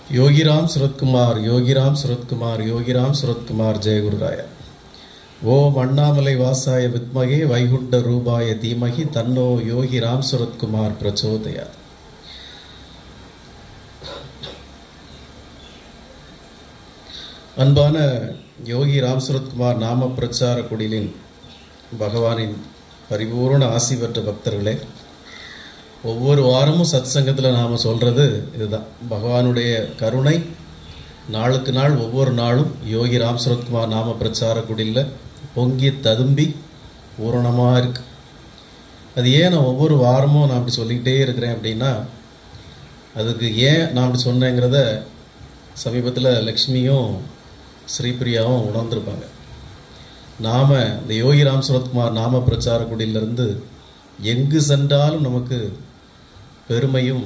योगीराम सुरत्कुमार योगीराम सुरत्कुमार योगीराम सुरत्कुमार जय गुरुराय। ओम अण्णामलै वासाय विद्महे वैकुण्ठ रूपाय धीमहि तन्नो योगीराम सुरत्कुमार प्रचोदयात्। அன்பான யோகி ராம் சுரத்குமார் நாம பிரச்சார குடிலின் பகவானின் பரிபூர்ண ஆசி பெற்ற பக்தர்களே, ஒவ்வொரு வாரமும் சத் சங்கத்தில் நாம் சொல்கிறது இதுதான். பகவானுடைய கருணை நாளுக்கு நாள் ஒவ்வொரு நாளும் யோகி ராம் சுரத்குமார் நாம பிரச்சார குடிலில் பொங்கி ததும்பி பூரணமாக இருக்கு. அது ஏன் நான் ஒவ்வொரு வாரமும் நான் அப்படி சொல்லிக்கிட்டே இருக்கிறேன் அப்படின்னா, அதுக்கு ஏன் நான் அப்படி சொன்னேங்கிறத சமீபத்தில் லக்ஷ்மியும் ஸ்ரீபிரியாவும் உணர்ந்திருப்பாங்க. நாம் இந்த யோகி ராம் சுரத்குமார் நாம பிரச்சார குடியிலிருந்து எங்கு சென்றாலும் நமக்கு பெருமையும்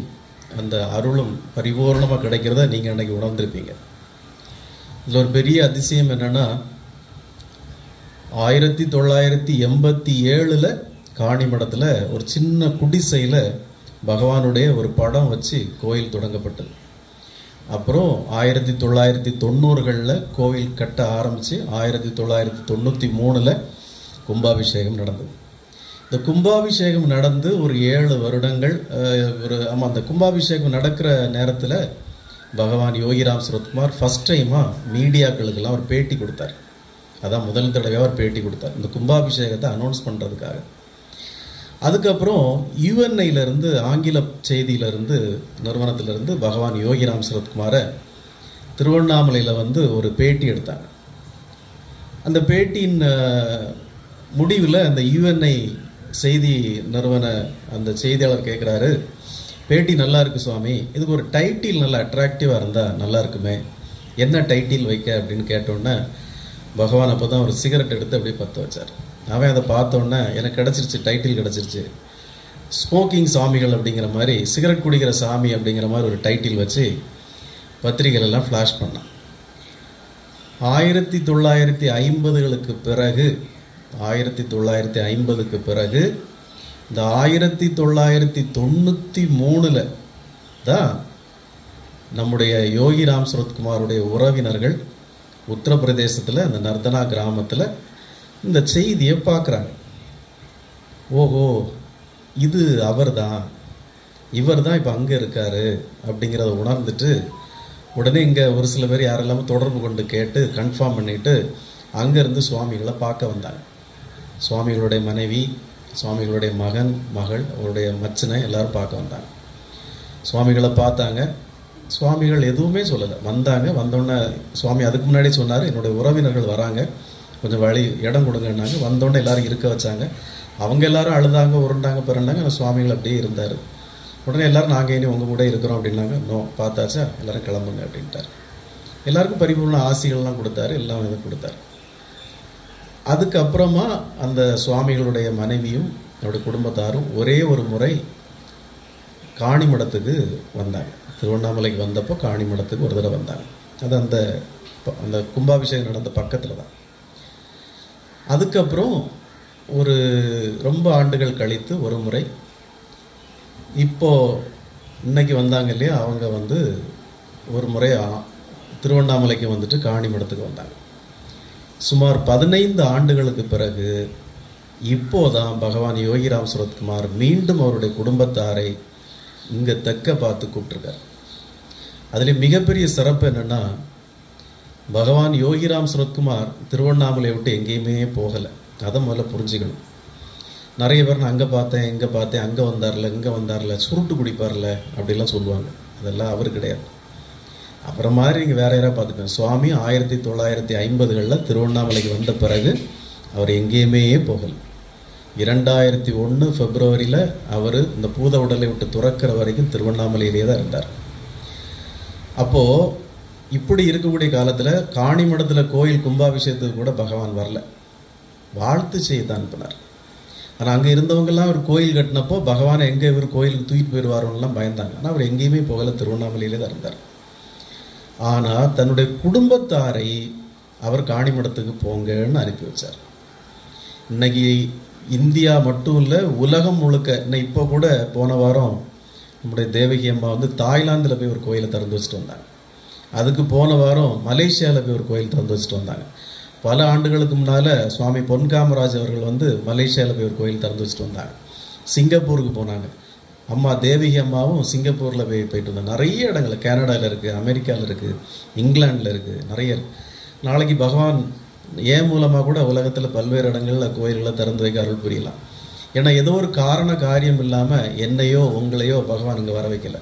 அந்த அருளும் பரிபூர்ணமாக கிடைக்கிறத நீங்கள் அன்றைக்கி உணர்ந்திருப்பீங்க. இதில் ஒரு பெரிய அதிசயம் என்னென்னா, 1987 காணிமடத்தில் ஒரு சின்ன குடிசையில் பகவானுடைய ஒரு படம் வச்சு கோயில் தொடங்கப்பட்டது. அப்புறம் 1990களில் கோவில் கட்ட ஆரம்பித்து 1993 கும்பாபிஷேகம் நடந்தது. இந்த கும்பாபிஷேகம் நடந்து ஒரு 7 வருடங்கள் அந்த கும்பாபிஷேகம் நடக்கிற நேரத்தில் பகவான் யோகிராம் சுரத்குமார் ஃபஸ்ட் டைமாக மீடியாக்களுக்கெல்லாம் ஒரு பேட்டி கொடுத்தார். அதான் முதல் தடவையாக ஒரு பேட்டி கொடுத்தார் இந்த கும்பாபிஷேகத்தை அனௌன்ஸ் பண்ணுறதுக்காக. அதுக்கப்புறம் யுஎன்ஐலேருந்து ஆங்கில செய்தியிலிருந்து நிறுவனத்திலிருந்து பகவான் யோகிராம் சுரத்குமாரை திருவண்ணாமலையில் ஒரு பேட்டி எடுத்தாங்க. அந்த பேட்டியின் முடிவில் அந்த யுஎன்ஐ செய்தி நிறுவன அந்த செய்தியாளர் கேட்குறாரு, பேட்டி நல்லா இருக்குது சுவாமி, இதுக்கு ஒரு டைட்டில் நல்லா அட்ராக்டிவாக இருந்தால் நல்லா இருக்குமே, என்ன டைட்டில் வைக்க அப்படின்னு கேட்டோன்னே பகவான் அப்போ தான் ஒரு சிகரெட் எடுத்து அப்படியே பற்ற வச்சார். அவன் அதை பார்த்தோன்னே எனக்கு கிடச்சிருச்சு, டைட்டில் கிடச்சிருச்சு, ஸ்மோக்கிங் சாமிகள் அப்படிங்கிற மாதிரி, சிகரெட் குடிக்கிற சாமி அப்படிங்கிற மாதிரி ஒரு டைட்டில் வச்சு பத்திரிகைகளெல்லாம் ஃப்ளாஷ் பண்ணான். 1950களுக்கு பிறகு 1950க்கு பிறகு இந்த 1993 தான் நம்முடைய யோகி ராம் சுரத்குமாருடைய உறவினர்கள் உத்தரப்பிரதேசத்தில் அந்த நர்தனா கிராமத்தில் இந்த செய்தியை பார்க்குறாங்க. ஓஹோ, இது அவர் தான், இவர் தான் இப்போ அங்கே இருக்கார் அப்படிங்கிறத உணர்ந்துட்டு உடனே இங்கே ஒரு சில பேர் யாரெல்லாமோ தொடர்பு கொண்டு கேட்டு கன்ஃபார்ம் பண்ணிவிட்டு அங்கேருந்து சுவாமிகளை பார்க்க வந்தாங்க. சுவாமிகளுடைய மனைவி, சுவாமிகளுடைய மகன், மகள், அவருடைய மச்சனை எல்லாரும் பார்க்க வந்தாங்க. சுவாமிகளை பார்த்தாங்க. சுவாமிகள் எதுவுமே சொல்லலை. வந்தாங்க. வந்தோடனே சுவாமி அதுக்கு முன்னாடி சொன்னார், என்னுடைய உறவினர்கள் வராங்க, கொஞ்சம் வழி இடம் கொடுங்கன்னாங்க. வந்தோடனே எல்லாரும் இருக்க வச்சாங்க. அவங்க எல்லாரும் அழுதாங்க, உருண்டாங்க, பிறந்தாங்க. சுவாமிகள் அப்படியே இருந்தார். உடனே எல்லாரும் நாங்கள் இனி உங்கள் கூட இருக்கிறோம் அப்படின்னாங்க. நோ, பார்த்தாச்சா, எல்லாரும் கிளம்புங்க அப்படின்ட்டார். எல்லாருக்கும் பரிபூர்ண ஆசிகள்லாம் கொடுத்தாரு, எல்லாம் இது கொடுத்தாரு. அதுக்கப்புறமா அந்த சுவாமிகளுடைய மனைவியும் அவருடைய குடும்பத்தாரும் ஒரே ஒரு முறை காணிமடத்துக்கு வந்தாங்க. திருவண்ணாமலைக்கு வந்தப்போ காணிமடத்துக்கு ஒரு தடவை வந்தாங்க. அது அந்த அந்த கும்பாபிஷேகம் நடந்த பக்கத்தில் தான். அதுக்கப்புறம் ஒரு ரொம்ப ஆண்டுகள் கழித்து ஒரு முறை இப்போது இன்னைக்கு வந்தாங்க இல்லையா, அவங்க ஒரு முறை திருவண்ணாமலைக்கு வந்துட்டு காணிமடத்துக்கு வந்தாங்க. சுமார் 15 ஆண்டுகளுக்கு பிறகு இப்போதான் பகவான் யோகிராம் சுரத்குமார் மீண்டும் அவருடைய குடும்பத்தாரை இங்கே தெற்க பார்த்து கூப்பிட்டுருக்கார். அதில் மிகப்பெரிய சிறப்பு என்னென்னா, பகவான் யோகிராம் சுரத்குமார் திருவண்ணாமலையை விட்டு எங்கேயுமே போகலை. அதை முதல்ல புரிஞ்சுக்கணும். நிறைய பேர் நான் அங்கே பார்த்தேன், இங்கே பார்த்தேன், அங்கே வந்தார்ல, இங்கே வந்தார்ல, சுருட்டு குடிப்பார்ல அப்படிலாம் சொல்லுவாங்க. அதெல்லாம் அவர் கிடையாது. அப்புறம் மாதிரி இங்கே வேற யாராவது பார்த்துப்பேன். சுவாமி 1950களில் திருவண்ணாமலைக்கு வந்த பிறகு அவர் எங்கேயுமே போகலை. 2001 பிப்ரவரியில் அவர் இந்த பூத உடலை விட்டு துறக்கிற வரைக்கும் திருவண்ணாமலையிலே தான் இருந்தார். அப்போது இப்படி இருக்கக்கூடிய காலத்தில் காணிமடத்தில் கோயில் கும்பாபிஷேகத்துக்கு கூட பகவான் வரல, வாழ்த்து செய்ய தான் அனுப்பினார். ஆனால் அங்கே இருந்தவங்கெல்லாம் ஒரு கோயில் கட்டினப்போ பகவானை எங்கே இவர் கோயிலுக்கு தூக்கிட்டு போயிடுவாரோன்னெலாம் பயந்தாங்க. ஆனால் அவர் எங்கேயுமே போகலை, திருவண்ணாமலையிலே தான் இருந்தார். ஆனால் தன்னுடைய குடும்பத்தாரை அவர் காணிமடத்துக்கு போங்கன்னு அனுப்பி வச்சார். இன்னைக்கு இந்தியா மட்டும் இல்லை, உலகம் முழுக்க. இன்னும் இப்போ கூட போன வாரம் நம்முடைய தேவகி அம்மா தாய்லாந்தில் போய் ஒரு கோயிலை திறந்து வச்சுட்டு வந்தாங்க. அதுக்கு போன வாரம் மலேசியாவில் போய் ஒரு கோயில் திறந்து வச்சுட்டு வந்தாங்க. பல ஆண்டுகளுக்கு முன்னால் சுவாமி பொன்காமராஜ் அவர்கள் வந்து மலேசியாவில் போய் ஒரு கோயில் திறந்து வச்சுட்டு வந்தாங்க. சிங்கப்பூருக்கு போனாங்க. அம்மா தேவிகி அம்மாவும் சிங்கப்பூரில் போயிட்டு வந்தாங்க. நிறைய இடங்கள் கனடாவில் இருக்குது, அமெரிக்காவில் இருக்குது, இங்கிலாண்டில் இருக்குது, நிறைய இருக்குது. நாளைக்கு பகவான் ஏன் மூலமாக கூட உலகத்தில் பல்வேறு இடங்களில் கோயில்களை திறந்து வைக்க அருள் புரியலாம். ஏன்னா ஏதோ ஒரு காரண காரியம் இல்லாமல் என்னையோ உங்களையோ பகவான் இங்கே வர வைக்கலை.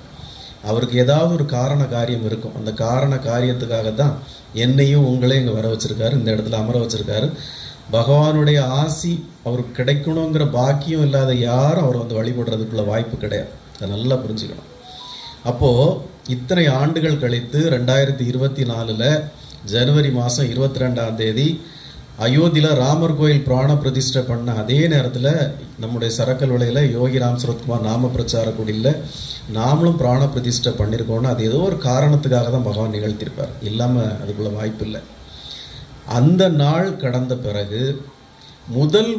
அவருக்கு ஏதாவது ஒரு காரண காரியம் இருக்கும். அந்த காரண காரியத்துக்காக தான் என்னையும் உங்களையும் இங்கே வர வச்சிருக்காரு, இந்த இடத்துல அமர வச்சிருக்காரு. பகவானுடைய ஆசி அவருக்கு கிடைக்கணுங்கிற பாக்கியம் இல்லாத யாரும் அவர் வந்து வழிபடுறதுக்குள்ள வாய்ப்பு கிடையாது. அதை நல்லா புரிஞ்சுக்கணும். அப்போது இத்தனை ஆண்டுகள் கழித்து 2024 ஜனவரி மாதம் 22ஆம் தேதி அயோத்தியில் ராமர் கோயில் பிராண பிரதிஷ்டை பண்ண அதே நேரத்தில் நம்முடைய சரக்கல் விலையில் யோகி ராம் சரத்குமார் நாம பிரச்சார குடியில் நாமளும் பிராண பிரதிஷ்டை பண்ணியிருக்கோன்னு அது ஏதோ ஒரு காரணத்துக்காக தான் பகவான் நிகழ்த்தியிருப்பார். இல்லாமல் அதுக்குள்ள வாய்ப்பு இல்லை. அந்த நாள் கடந்த பிறகு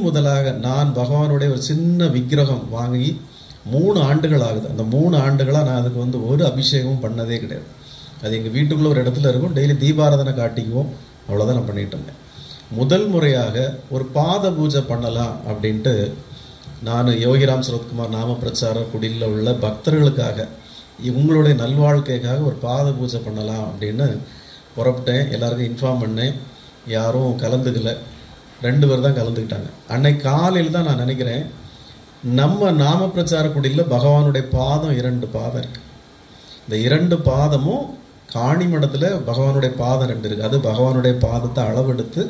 முதலாக நான் பகவானுடைய ஒரு சின்ன விக்கிரகம் வாங்கி 3 ஆண்டுகள் ஆகுது. அந்த 3 ஆண்டுகளாக நான் அதுக்கு வந்து ஒரு அபிஷேகமும் பண்ணதே கிடையாது. அது எங்கள் வீட்டுக்குள்ளே ஒரு இடத்துல இருக்கும். டெய்லி தீபாராதனை காட்டிக்குவோம். அவ்வளோதான் நான் பண்ணிகிட்டு இருந்தேன். முதல் முறையாக ஒரு பாத பூஜை பண்ணலாம் அப்படின்ட்டு நான் யோகிராம் சரத்குமார் நாம பிரச்சார குடியில் உள்ள பக்தர்களுக்காக இவங்களுடைய நல்வாழ்க்கைக்காக ஒரு பாத பூஜை பண்ணலாம் அப்படின்னு புறப்பட்டேன். எல்லாருக்கும் இன்ஃபார்ம் பண்ணேன். யாரும் கலந்துக்கல. 2 பேர் தான் கலந்துக்கிட்டாங்க. அன்னைக்கு காலையில் தான் நான் நினைக்கிறேன், நம்ம நாம பிரச்சார குடியில் பகவானுடைய பாதம் 2 பாதம் இருக்கு. இந்த 2 பாதமும் காணிமடத்தில் பகவானுடைய பாதம் 2 இருக்குது. அது பகவானுடைய பாதத்தை அளவெடுத்து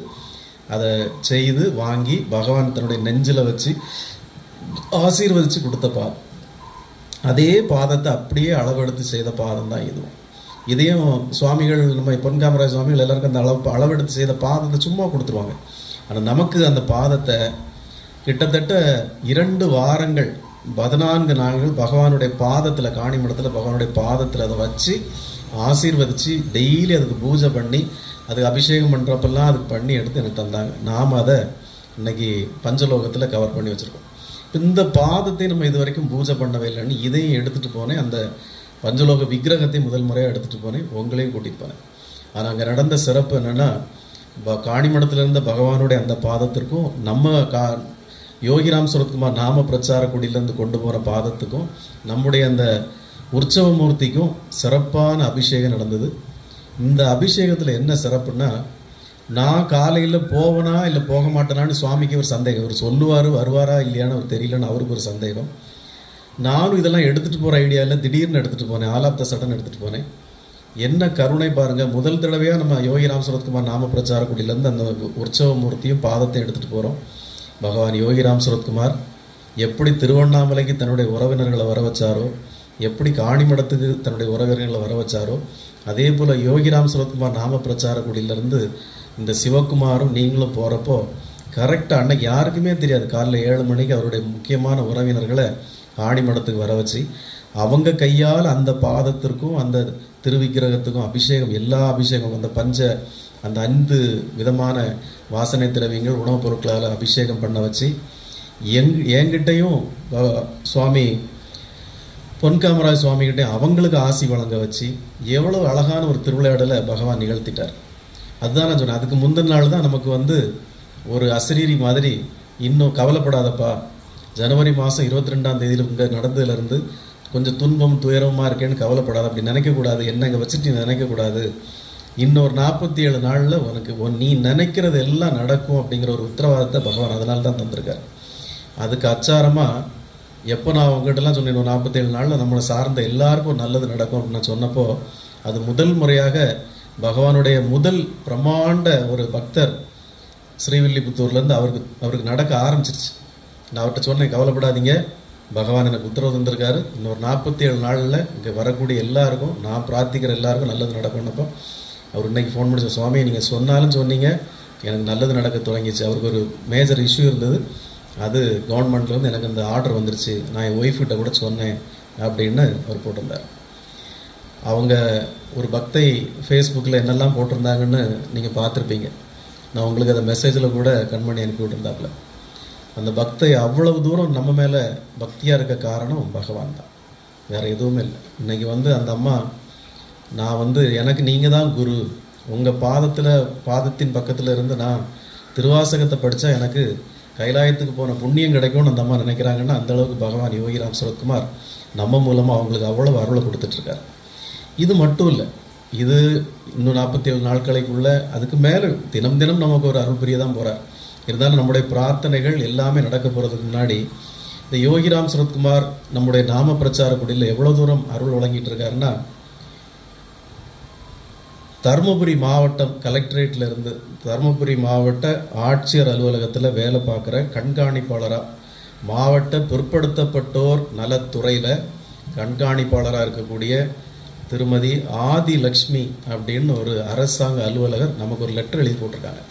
அதை செய்து வாங்கி பகவான் தன்னுடைய நெஞ்சில் வச்சு ஆசீர்வதித்து கொடுத்த பாதம். அதே பாதத்தை அப்படியே அளவெடுத்து செய்த பாதம் தான் இதுவும். இதையும் சுவாமிகள் நம்ம பொன்காமராஜ் சுவாமிகள் எல்லாருக்கும் அந்த அளவெடுத்து செய்த பாதத்தை சும்மா கொடுத்துருவாங்க. ஆனால் நமக்கு அந்த பாதத்தை கிட்டத்தட்ட 2 வாரங்கள் 14 நாட்கள் பகவானுடைய பாதத்தில் காணிமடத்தில் பகவானுடைய பாதத்தில் அதை வச்சு ஆசீர்வதித்து டெய்லி அதுக்கு பூஜை பண்ணி அதுக்கு அபிஷேகம் பண்ணுறப்பெல்லாம் அதுக்கு பண்ணி எடுத்து எனக்கு தந்தாங்க. நாம் அதை இன்னைக்கு பஞ்சலோகத்தில் கவர் பண்ணி வச்சுருக்கோம். இந்த பாதத்தை நம்ம இது வரைக்கும் பூஜை பண்ணவே இல்லைன்னு இதையும் எடுத்துகிட்டு போனேன். அந்த பஞ்சலோக விக்கிரகத்தை முதல் முறையாக எடுத்துகிட்டு போனேன். உங்களையும் கூட்டிகிட்டு போனேன். ஆனால் அங்கே நடந்த சிறப்பு என்னென்னா, காணிமடத்தில் இருந்த பகவானுடைய அந்த பாதத்திற்கும் நம்ம யோகிராம் சரத்குமார் நாம பிரச்சார குடியிலேருந்து கொண்டு போகிற பாதத்துக்கும் நம்முடைய அந்த உற்சவ மூர்த்திக்கும் சிறப்பான அபிஷேகம் நடந்தது. இந்த அபிஷேகத்தில் என்ன சிறப்புன்னா, நான் காலையில் போவேனா இல்லை போக மாட்டேனான்னு சுவாமிக்கு ஒரு சந்தேகம். அவர் சொல்லுவார், வருவாரா இல்லையான்னு அவர் தெரியலன்னு அவருக்கு ஒரு சந்தேகம். நானும் இதெல்லாம் எடுத்துகிட்டு போகிற ஐடியா இல்லை, திடீர்னு எடுத்துகிட்டு போனேன். ஆல் ஆஃப் த சடன் எடுத்துகிட்டு போனேன். என்ன கருணை பாருங்கள், முதல் தடவையாக நம்ம யோகிராம் சரத்குமார் நாம பிரச்சார குடியிலேருந்து அந்த உற்சவ மூர்த்தியும் பாதத்தையும் எடுத்துகிட்டு போகிறோம். பகவான் யோகிராம் சரத்குமார் எப்படி திருவண்ணாமலைக்கு தன்னுடைய உறவினர்களை வர வச்சாரோ, எப்படி காணிமடத்துக்கு தன்னுடைய உறவினர்களை வர வச்சாரோ, அதே போல் யோகிராம் சரத்குமார் நாம பிரச்சார குடியிலேருந்து இந்த சிவகுமாரும் நீங்களும் போகிறப்போ கரெக்டாக அன்னைக்கு யாருக்குமே தெரியாது, காலைல 7 மணிக்கு அவருடைய முக்கியமான உறவினர்களை காணிமடத்துக்கு வர வச்சு அவங்க கையால் அந்த பாதத்திற்கும் அந்த திருவிக்கிரகத்துக்கும் அபிஷேகம், எல்லா அபிஷேகம், அந்த 5 விதமான வாசனை திரவியங்கள் உணவுப் பொருட்களால் அபிஷேகம் பண்ண வச்சு என்கிட்டையும் சுவாமி பொன்காமராஜ் சுவாமிகிட்டே அவங்களுக்கு ஆசி வழங்க வச்சு எவ்வளோ அழகான ஒரு திருவிளையாடலை பகவான் நிகழ்த்திட்டார். அதுதான் நான் சொன்னேன். அதுக்கு முந்தின நாள் தான் நமக்கு வந்து ஒரு அசரீரி மாதிரி, இன்னும் கவலைப்படாதப்பா, ஜனவரி மாதம் 22ஆம் தேதியில் இங்கே நடந்ததுலேருந்து கொஞ்சம் துன்பம் துயரமாக இருக்கேன்னு கவலைப்படாத, அப்படி நினைக்கக்கூடாது, என்ன இங்கே வச்சுட்டு நினைக்கக்கூடாது, இன்னொரு 47 நாளில் உனக்கு நீ நினைக்கிறது எல்லாம் நடக்கும் அப்படிங்கிற ஒரு உத்தரவாதத்தை பகவான் அதனால தான் தந்திருக்கார். அதுக்கு அச்சாரமாக எப்போ நான் உங்ககிட்டலாம் சொன்னேன், 47 நாளில் நம்மளை சார்ந்த எல்லாருக்கும் நல்லது நடக்கும் அப்படின்னு நான் சொன்னப்போ, அது முதல் முறையாக பகவானுடைய முதல் பிரமாண்ட ஒரு பக்தர் ஸ்ரீவில்லிபுத்தூர்லேருந்து அவருக்கு நடக்க ஆரம்பிச்சிருச்சு. நான் அவர்கிட்ட சொன்னேன், கவலைப்படாதீங்க, பகவான் எனக்கு உத்தரவு தந்திருக்காரு, இன்னொரு 47 நாளில் இங்கே வரக்கூடிய எல்லாருக்கும், நான் பிரார்த்திக்கிற எல்லாருக்கும் நல்லது நடக்கும்னப்போ அவர் இன்னைக்கு ஃபோன் பண்ணி, சுவாமி நீங்கள் சொன்னாலும் சொன்னீங்க, எனக்கு நல்லது நடக்க தொடங்கிச்சு. அவருக்கு ஒரு மேஜர் இஷ்யூ இருந்தது, அது கவர்மெண்ட்லேருந்து எனக்கு அந்த ஆர்டர் வந்துருச்சு, நான் என் ஒய்ஃப்கிட்ட கூட சொன்னேன் அப்படின்னு அவர் போட்டிருந்தார். அவங்க ஒரு பக்தை ஃபேஸ்புக்கில் என்னெல்லாம் போட்டிருந்தாங்கன்னு நீங்கள் பார்த்துருப்பீங்க. நான் உங்களுக்கு அந்த மெசேஜில் கூட கண்மணி அனுப்பி விட்டுருந்தாப்புல. அந்த பக்தை அவ்வளவு தூரம் நம்ம மேலே பக்தியாக இருக்க காரணம் பகவான் தான், வேறு எதுவுமே இல்லை. இன்றைக்கி வந்து அந்த அம்மா நான் வந்து எனக்கு நீங்கள் தான் குரு, உங்கள் பாதத்தின் பக்கத்தில் இருந்து நான் திருவாசகத்தை படித்தா எனக்கு கைலாயத்துக்கு போன புண்ணியம் கிடைக்கும்னு அந்த அம்மா நினைக்கிறாங்கன்னா அந்தளவுக்கு பகவான் யோகிராம் சரத்குமார் நம்ம மூலமாக அவங்களுக்கு அவ்வளவு அருளை கொடுத்துட்ருக்கார். இது மட்டும் இல்லை, இது இன்னும் 47 நாட்களுக்குள்ள அதுக்கு மேலே தினம் தினம் நமக்கு ஒரு அருள் புரிய தான் போகிறார். இருந்தாலும் நம்முடைய பிரார்த்தனைகள் எல்லாமே நடக்க போகிறதுக்கு முன்னாடி இந்த யோகிராம் சரத்குமார் நம்முடைய நாம பிரச்சார குடியில் எவ்வளோ தூரம் அருள் வழங்கிட்டு இருக்காருன்னா, தருமபுரி மாவட்டம் கலெக்டரேட்டில் இருந்து தருமபுரி மாவட்ட ஆட்சியர் அலுவலகத்தில் வேலை பார்க்குற கண்காணிப்பாளராக, மாவட்ட பிற்படுத்தப்பட்டோர் நலத்துறையில் கண்காணிப்பாளராக இருக்கக்கூடிய திருமதி ஆதி லக்ஷ்மி அப்படின்னு ஒரு அரசாங்க அலுவலகர் நமக்கு ஒரு லெட்டர் எழுதி போட்டிருக்காங்க.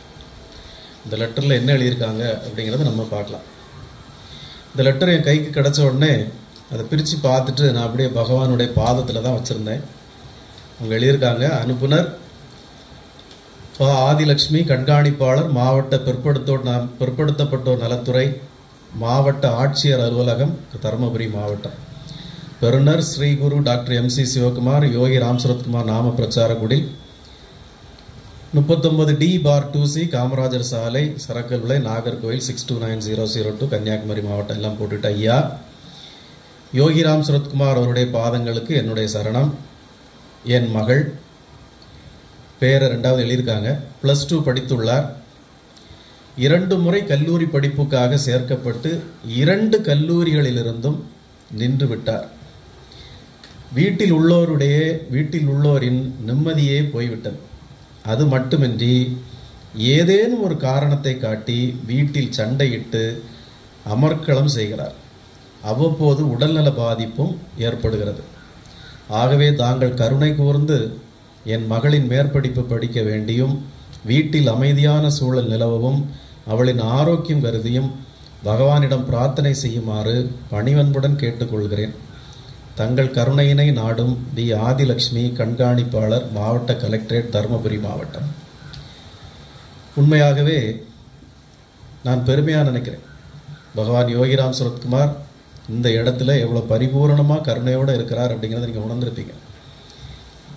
இந்த லெட்டரில் என்ன எழுதியிருக்காங்க அப்படிங்கிறத நம்ம பார்க்கலாம். இந்த லெட்டர் என் கைக்கு கிடச்ச உடனே அதை பிரித்து பார்த்துட்டு நான் அப்படியே பகவானுடைய பாதத்தில் தான் வச்சுருந்தேன். அவங்க எழுதியிருக்காங்க, அனுப்புனர் ஆதிலட்சுமி, கண்காணிப்பாளர், மாவட்ட பிற்படுத்தப்பட்டோர் நலத்துறை, மாவட்ட ஆட்சியர் அலுவலகம், தருமபுரி மாவட்டம். பெறுநர் ஸ்ரீ குரு டாக்டர் MC சிவகுமார், யோகி ராம் சரத்குமார் நாம பிரச்சார குடில், 39D/2C காமராஜர் சாலை, சரக்கல் விலை, நாகர்கோவில் 629002 கன்னியாகுமரி மாவட்டம். எல்லாம் போட்டுட்டு, ஐயா யோகிராம் சரத்குமார் அவருடைய பாதங்களுக்கு என்னுடைய சரணம். என் மகள் பேரை 2வது எழுதியிருக்காங்க. +2 படித்துள்ளார். 2 முறை கல்லூரி படிப்புக்காக சேர்க்கப்பட்டு 2 கல்லூரிகளிலிருந்தும் நின்று விட்டார். வீட்டில் உள்ளோரின் நிம்மதியே போய்விட்டது. அது மட்டுமின்றி ஏதேனும் ஒரு காரணத்தை காட்டி வீட்டில் சண்டையிட்டு அமர்க்களம் செய்கிறார். அவ்வப்போது உடல்நல பாதிப்பும் ஏற்படுகிறது. ஆகவே தாங்கள் கருணை கூர்ந்து என் மகளின் மேற்படிப்பு படிக்க வேண்டியும், வீட்டில் அமைதியான சூழல் நிலவவும், அவளின் ஆரோக்கியம் கருதியும் பகவானிடம் பிரார்த்தனை செய்யுமாறு பணிவன்புடன் கேட்டுக்கொள்கிறேன். தங்கள் கருணையினை நாடும் டி. ஆதிலட்சுமி, கண்காணிப்பாளர், மாவட்ட கலெக்டரேட், தருமபுரி மாவட்டம். உண்மையாகவே நான் பெருமையாக நினைக்கிறேன், பகவான் யோகிராம் சரத்குமார் இந்த இடத்துல எவ்வளோ பரிபூர்ணமாக கருணையோடு இருக்கிறார் அப்படிங்கிறத நீங்கள் உணர்ந்திருப்பீங்க.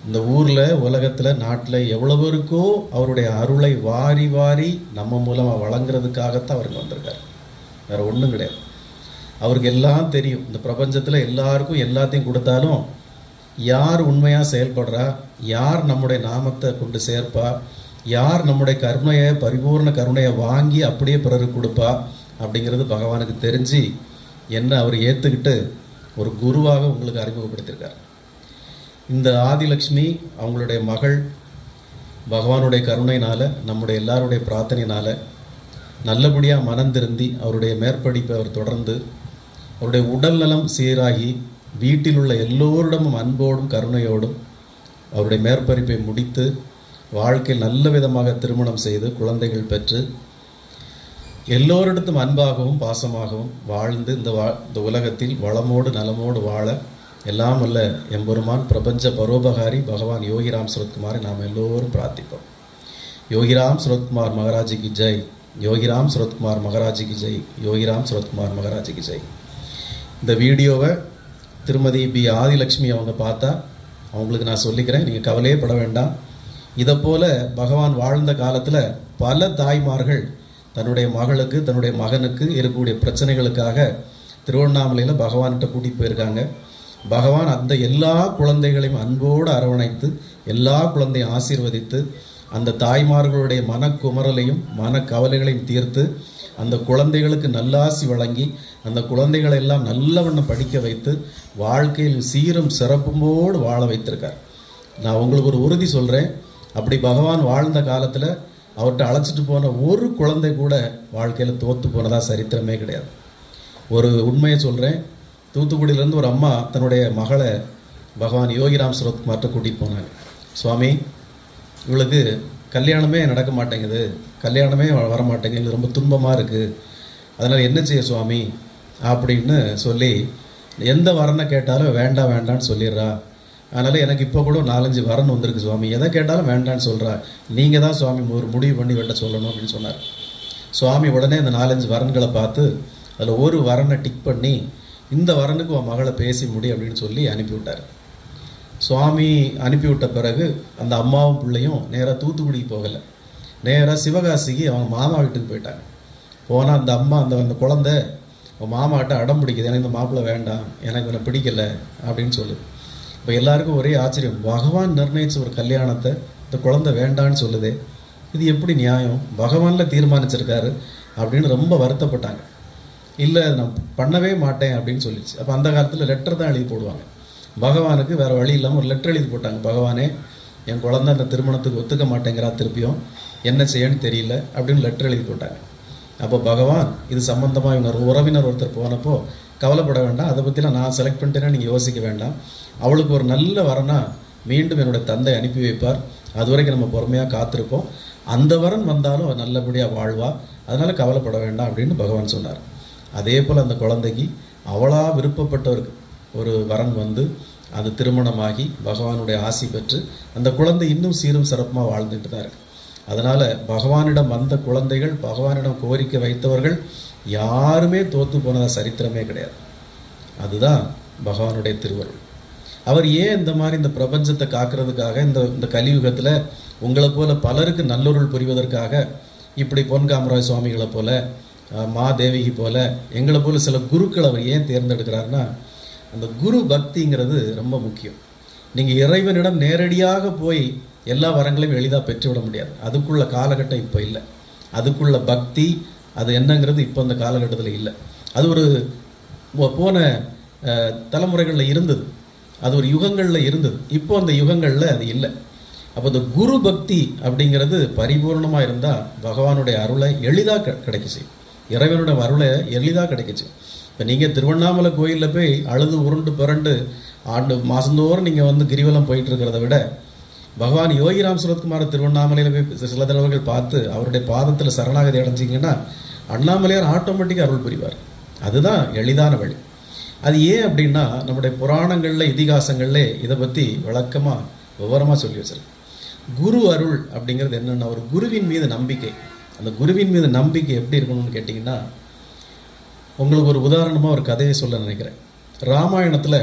இந்த ஊரில், உலகத்தில், நாட்டில் எவ்வளவு இருக்கோ அவருடைய அருளை வாரி வாரி நம்ம மூலமாக வழங்குறதுக்காகத்தான் அவருக்கு வந்திருக்கார். வேறு ஒன்றும் கிடையாது. அவருக்கு எல்லாம் தெரியும். இந்த பிரபஞ்சத்தில் எல்லாருக்கும் எல்லாத்தையும் கொடுத்தாலும் யார் உண்மையாக செயல்படுறா, யார் நம்முடைய நாமத்தை கொண்டு சேர்ப்பா, யார் நம்முடைய கருணையை, பரிபூர்ண கருணையை வாங்கி அப்படியே பிறருக்கு கொடுப்பா அப்படிங்கிறது பகவானுக்கு தெரிஞ்சு என்ன அவர் ஏற்றுக்கிட்டு ஒரு குருவாக உங்களுக்கு அறிமுகப்படுத்தியிருக்கார். இந்த ஆதிலட்சுமி அவங்களுடைய மகள் பகவானுடைய கருணையினால், நம்முடைய எல்லாருடைய பிரார்த்தனையினால் நல்லபடியாக மனம் திருந்தி அவருடைய மேற்படிப்பை அவர் தொடர்ந்து அவருடைய உடல் நலம் சீராகி வீட்டில் உள்ள எல்லோரிடமும் அன்போடும் கருணையோடும் அவருடைய மேற்படிப்பை முடித்து வாழ்க்கையில் நல்ல விதமாக திருமணம் செய்து குழந்தைகள் பெற்று எல்லோரிடத்தும் அன்பாகவும் பாசமாகவும் வாழ்ந்து இந்த உலகத்தில் வளமோடு நலமோடு வாழ எல்லாம் வல்ல எம்பெருமான் பிரபஞ்ச பரோபகாரி பகவான் யோகிராம் சரத்குமாரை நாம் எல்லோரும் பிரார்த்திப்போம். யோகிராம் சரத்குமார் மகாராஜிக்கு ஜெய். யோகிராம் சரத்குமார் மகாராஜிக்கு ஜெய். யோகிராம் சரத்குமார் மகாராஜிக்கு ஜெய். இந்த வீடியோவை திருமதி பி. ஆதிலட்சுமி அவங்க பார்த்தா அவங்களுக்கு நான் சொல்லிக்கிறேன், நீங்கள் கவலையே பட வேண்டாம். இதை போல் பகவான் வாழ்ந்த காலத்தில் பல தாய்மார்கள் தன்னுடைய மகளுக்கு, தன்னுடைய மகனுக்கு இருக்கக்கூடிய பிரச்சனைகளுக்காக திருவண்ணாமலையில் பகவான்கிட்ட கூட்டிகிட்டு போயிருக்காங்க. பகவான் அந்த எல்லா குழந்தைகளையும் அன்போடு அரவணைத்து எல்லா குழந்தையும் ஆசீர்வதித்து அந்த தாய்மார்களுடைய மனக்குமரலையும் மனக்கவலைகளையும் தீர்த்து அந்த குழந்தைகளுக்கு நல்லாசி வழங்கி அந்த குழந்தைகளை எல்லாம் நல்லவண்ணம் படிக்க வைத்து வாழ்க்கையில் சீரும் சிறப்பும்போடு வாழ வைத்திருக்கார். நான் உங்களுக்கு ஒரு உறுதி சொல்கிறேன், அப்படி பகவான் வாழ்ந்த காலத்தில் அவர்கிட்ட அழைச்சிட்டு போன ஒரு குழந்தை கூட வாழ்க்கையில் தோற்று போனதாக சரித்திரமே கிடையாது. ஒரு உண்மையை சொல்கிறேன், தூத்துக்குடியிலேருந்து ஒரு அம்மா தன்னுடைய மகளை பகவான் யோகிராம் சரத்குமார்ட்ட கூட்டிகிட்டு போனாங்க. சுவாமி, இவளுக்கு கல்யாணமே நடக்க மாட்டேங்குது, கல்யாணமே வர மாட்டேங்குது, ரொம்ப துன்பமாக இருக்குது, அதனால் என்ன செய்ய சுவாமி அப்படின்னு சொல்லி எந்த வரனை கேட்டாலும் வேண்டாம் வேண்டான்னு சொல்லிடுறா. அதனால் எனக்கு இப்போ கூட 4-5 வரன் வந்திருக்கு சுவாமி, எதை கேட்டாலும் வேண்டான்னு சொல்கிறா, நீங்கள் தான் சுவாமி ஒரு முடிவு பண்ணி வெட்ட சொல்லணும் அப்படின்னு சொன்னார். சுவாமி உடனே அந்த 4-5 வரன்களை பார்த்து அதில் ஒரு வரனை டிக் பண்ணி இந்த வரனுக்கு உன் மகளை பேசி முடி அப்படின்னு சொல்லி அனுப்பிவிட்டார். சுவாமி அனுப்பிவிட்ட பிறகு அந்த அம்மாவும் பிள்ளையும் நேராக தூத்துக்குடிக்கு போகலை, நேராக சிவகாசிக்கு அவங்க மாமா வீட்டுக்கு போயிட்டாங்க. போனால் அந்த அம்மா அந்த குழந்தை மாமாட்ட அடம் பிடிக்குது, எனக்கு இந்த மாப்பிள்ளை வேண்டாம், எனக்கு இவனை பிடிக்கலை அப்படின்னு சொல்லுது. இப்போ எல்லாருக்கும் ஒரே ஆச்சரியம், பகவான் நிர்ணயிச்ச ஒரு கல்யாணத்தை இந்த குழந்தை வேண்டான்னு சொல்லுதே, இது எப்படி நியாயம், பகவானில் தீர்மானிச்சிருக்காரு அப்படின்னு ரொம்ப வருத்தப்பட்டாங்க. இல்லை நான் பண்ணவே மாட்டேன் அப்படின்னு சொல்லிச்சு. அப்போ அந்த காலத்தில் லெட்டர் தான் எழுதி போடுவாங்க பகவானுக்கு, வேறு வழி இல்லாமல் ஒரு லெட்டர் எழுதி போட்டாங்க. பகவானே, என் குழந்தை அந்த திருமணத்துக்கு ஒத்துக்க மாட்டேங்கிறா, திருப்பியும் என்ன செய்யன்னு தெரியல அப்படின்னு லெட்டர் எழுதி போட்டாங்க. அப்போ பகவான் இது சம்பந்தமாக இவங்க உறவினர் ஒருத்தர் போனப்போ, கவலைப்பட வேண்டாம், அதை பற்றிலாம் நான் செலக்ட் பண்ணிட்டேன்னா நீங்கள் யோசிக்க வேண்டாம், அவளுக்கு ஒரு நல்ல வரனா மீண்டும் என்னுடைய தந்தை அனுப்பி வைப்பார், அது வரைக்கும் நம்ம பொறுமையாக காத்திருப்போம், அந்த வரன் வந்தாலும் அவள் நல்லபடியாக வாழ்வா, அதனால் கவலைப்பட வேண்டாம் அப்படின்னு பகவான் சொன்னார். அதே போல் அந்த குழந்தைக்கு அவளாக விருப்பப்பட்டவருக்கு ஒரு வரன் வந்து அது திருமணமாகி பகவானுடைய ஆசி பெற்று அந்த குழந்தை இன்னும் சீரும் சிறப்புமாக வாழ்ந்துட்டு தான் இருக்கு. அதனால் பகவானிடம் வந்த குழந்தைகள், பகவானிடம் கோரிக்கை வைத்தவர்கள் யாருமே தோற்று போனதா சரித்திரமே கிடையாது. அதுதான் பகவானுடைய திருவருள். அவர் ஏன் இந்த மாதிரி இந்த பிரபஞ்சத்தை காக்கிறதுக்காக இந்த கலியுகத்தில் உங்களை போல பலருக்கு நல்லொருள் புரிவதற்காக இப்படி பொன் காமராஜ் சுவாமிகளை போல, மா தேவிகி போல, எங்களை போல சில குருக்கள் அவர் ஏன் தேர்ந்தெடுக்கிறாருன்னா, அந்த குரு பக்திங்கிறது ரொம்ப முக்கியம். நீங்கள் இறைவனிடம் நேரடியாக போய் எல்லா வரங்களையும் எளிதாக பெற்றுவிட முடியாது, அதுக்குள்ள காலகட்டம் இப்போ இல்லை. அதுக்குள்ள பக்தி அது என்னங்கிறது இப்போ அந்த காலகட்டத்தில் இல்லை. அது ஒரு போன தலைமுறைகளில் இருந்தது, அது ஒரு யுகங்களில் இருந்தது, இப்போ அந்த யுகங்களில் அது இல்லை. அப்போ இந்த குரு பக்தி அப்படிங்கிறது பரிபூர்ணமாக இருந்தால் பகவானுடைய அருளை எளிதாக கிடைக்க செய்யும், இறைவனுடைய அருளை எளிதாக கிடைக்குச்சு. இப்போ நீங்கள் திருவண்ணாமலை கோயிலில் போய் அழுது உருண்டு புரண்டு மாதந்தோறும் நீங்கள் வந்து கிரிவலம் போயிட்டு இருக்கிறத விட, பகவான் யோகிராம் சுரத்குமார் திருவண்ணாமலையில் போய் சில தடவைகள் பார்த்து அவருடைய பாதத்தில் சரணாகதி அடைஞ்சிங்கன்னா அண்ணாமலையார் ஆட்டோமேட்டிக்காக அருள் புரிவார். அதுதான் எளிதான வழி. அது ஏன் அப்படின்னா, நம்முடைய புராணங்களில் இதிகாசங்களில் இதை பற்றி விளக்கமாக விவரமாக சொல்லி வச்சிருக்கு. குரு அருள் அப்படிங்கிறது என்னென்னா, ஒரு குருவின் மீது நம்பிக்கை. அந்த குருவின் மீது நம்பிக்கை எப்படி இருக்கணும்னு கேட்டிங்கன்னா, உங்களுக்கு ஒரு உதாரணமாக ஒரு கதையை சொல்ல நினைக்கிறேன். ராமாயணத்தில்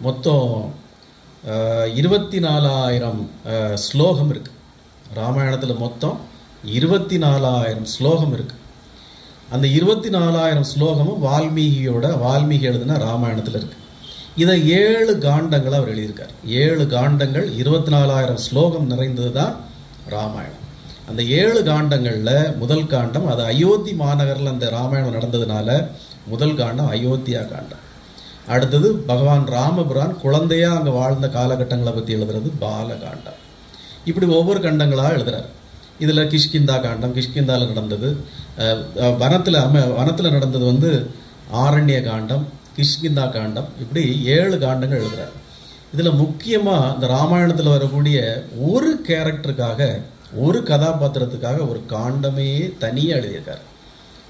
மொத்தம் 24,000 ஸ்லோகம் இருக்குது. ராமாயணத்தில் மொத்தம் 24,000 ஸ்லோகம் இருக்குது. அந்த 24,000 ஸ்லோகமும் வால்மீகி எழுதின ராமாயணத்தில் இருக்குது. இதை 7 காண்டங்களை அவர் எழுதியிருக்கார். 7 காண்டங்கள், 24,000 ஸ்லோகம் நிறைந்தது தான் ராமாயணம். அந்த 7 காண்டங்களில் முதல் காண்டம், அது அயோத்தி மாநகரில் அந்த ராமாயணம் நடந்ததுனால முதல் காண்டம் அயோத்தியா காண்டம். அடுத்தது பகவான் ராமபுரான் குழந்தையா அங்கே வாழ்ந்த காலகட்டங்களை பற்றி எழுதுறது பாலகாண்டம். இப்படி ஒவ்வொரு கண்டங்களாக எழுதுறாரு. இதில் கிஷ்கிந்தா காண்டம், கிஷ்கிந்தாவில் நடந்தது. வனத்தில் நடந்தது வந்து ஆரண்ய காண்டம், கிஷ்கிந்தா காண்டம், இப்படி 7 காண்டங்கள் எழுதுறாரு. இதில் முக்கியமாக இந்த ராமாயணத்தில் வரக்கூடிய ஒரு கேரக்டருக்காக, ஒரு கதாபாத்திரத்துக்காக ஒரு காண்டமே தனியாக எழுதியிருக்காரு.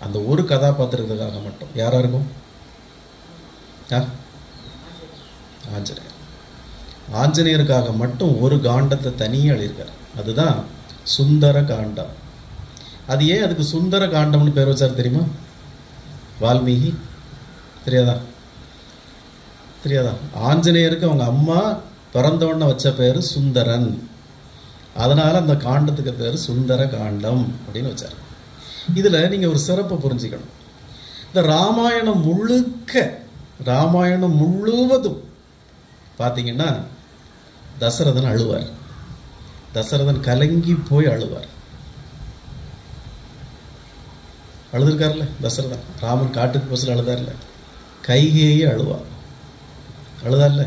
அந்த ஒரு கதாபாத்திரத்துக்காக மட்டும். யாராக இருக்கும்? ஆஞ்சநேயர். ஆஞ்சநேயருக்காக மட்டும் ஒரு காண்டத்தை தனியாக எழுதியிருக்காரு. அதுதான் சுந்தர காண்டம். அது ஏன் அதுக்கு சுந்தர காண்டம்னு பேர் வச்சார் தெரியுமா? வால்மீகி தெரியாதா? ஆஞ்சநேயருக்கு அவங்க அம்மா பிறந்தவொடனே வச்ச பேர் சுந்தரன், அதனால அந்த காண்டத்துக்கு பேர் சுந்தர காண்டம் அப்படின்னு வச்சார். இதுல நீங்க ஒரு சிறப்பை புரிஞ்சுக்கணும். இந்த ராமாயணம் முழுவதும் பார்த்தீங்கன்னா தசரதன் அழுவார். தசரதன் கலங்கி போய் அழுவார். அழுதுருக்கார்ல தசரதன். ராமன் காட்டுக்கு போசல அழுதார்ல. கைகேயி அழுவா. அழுதார்ல.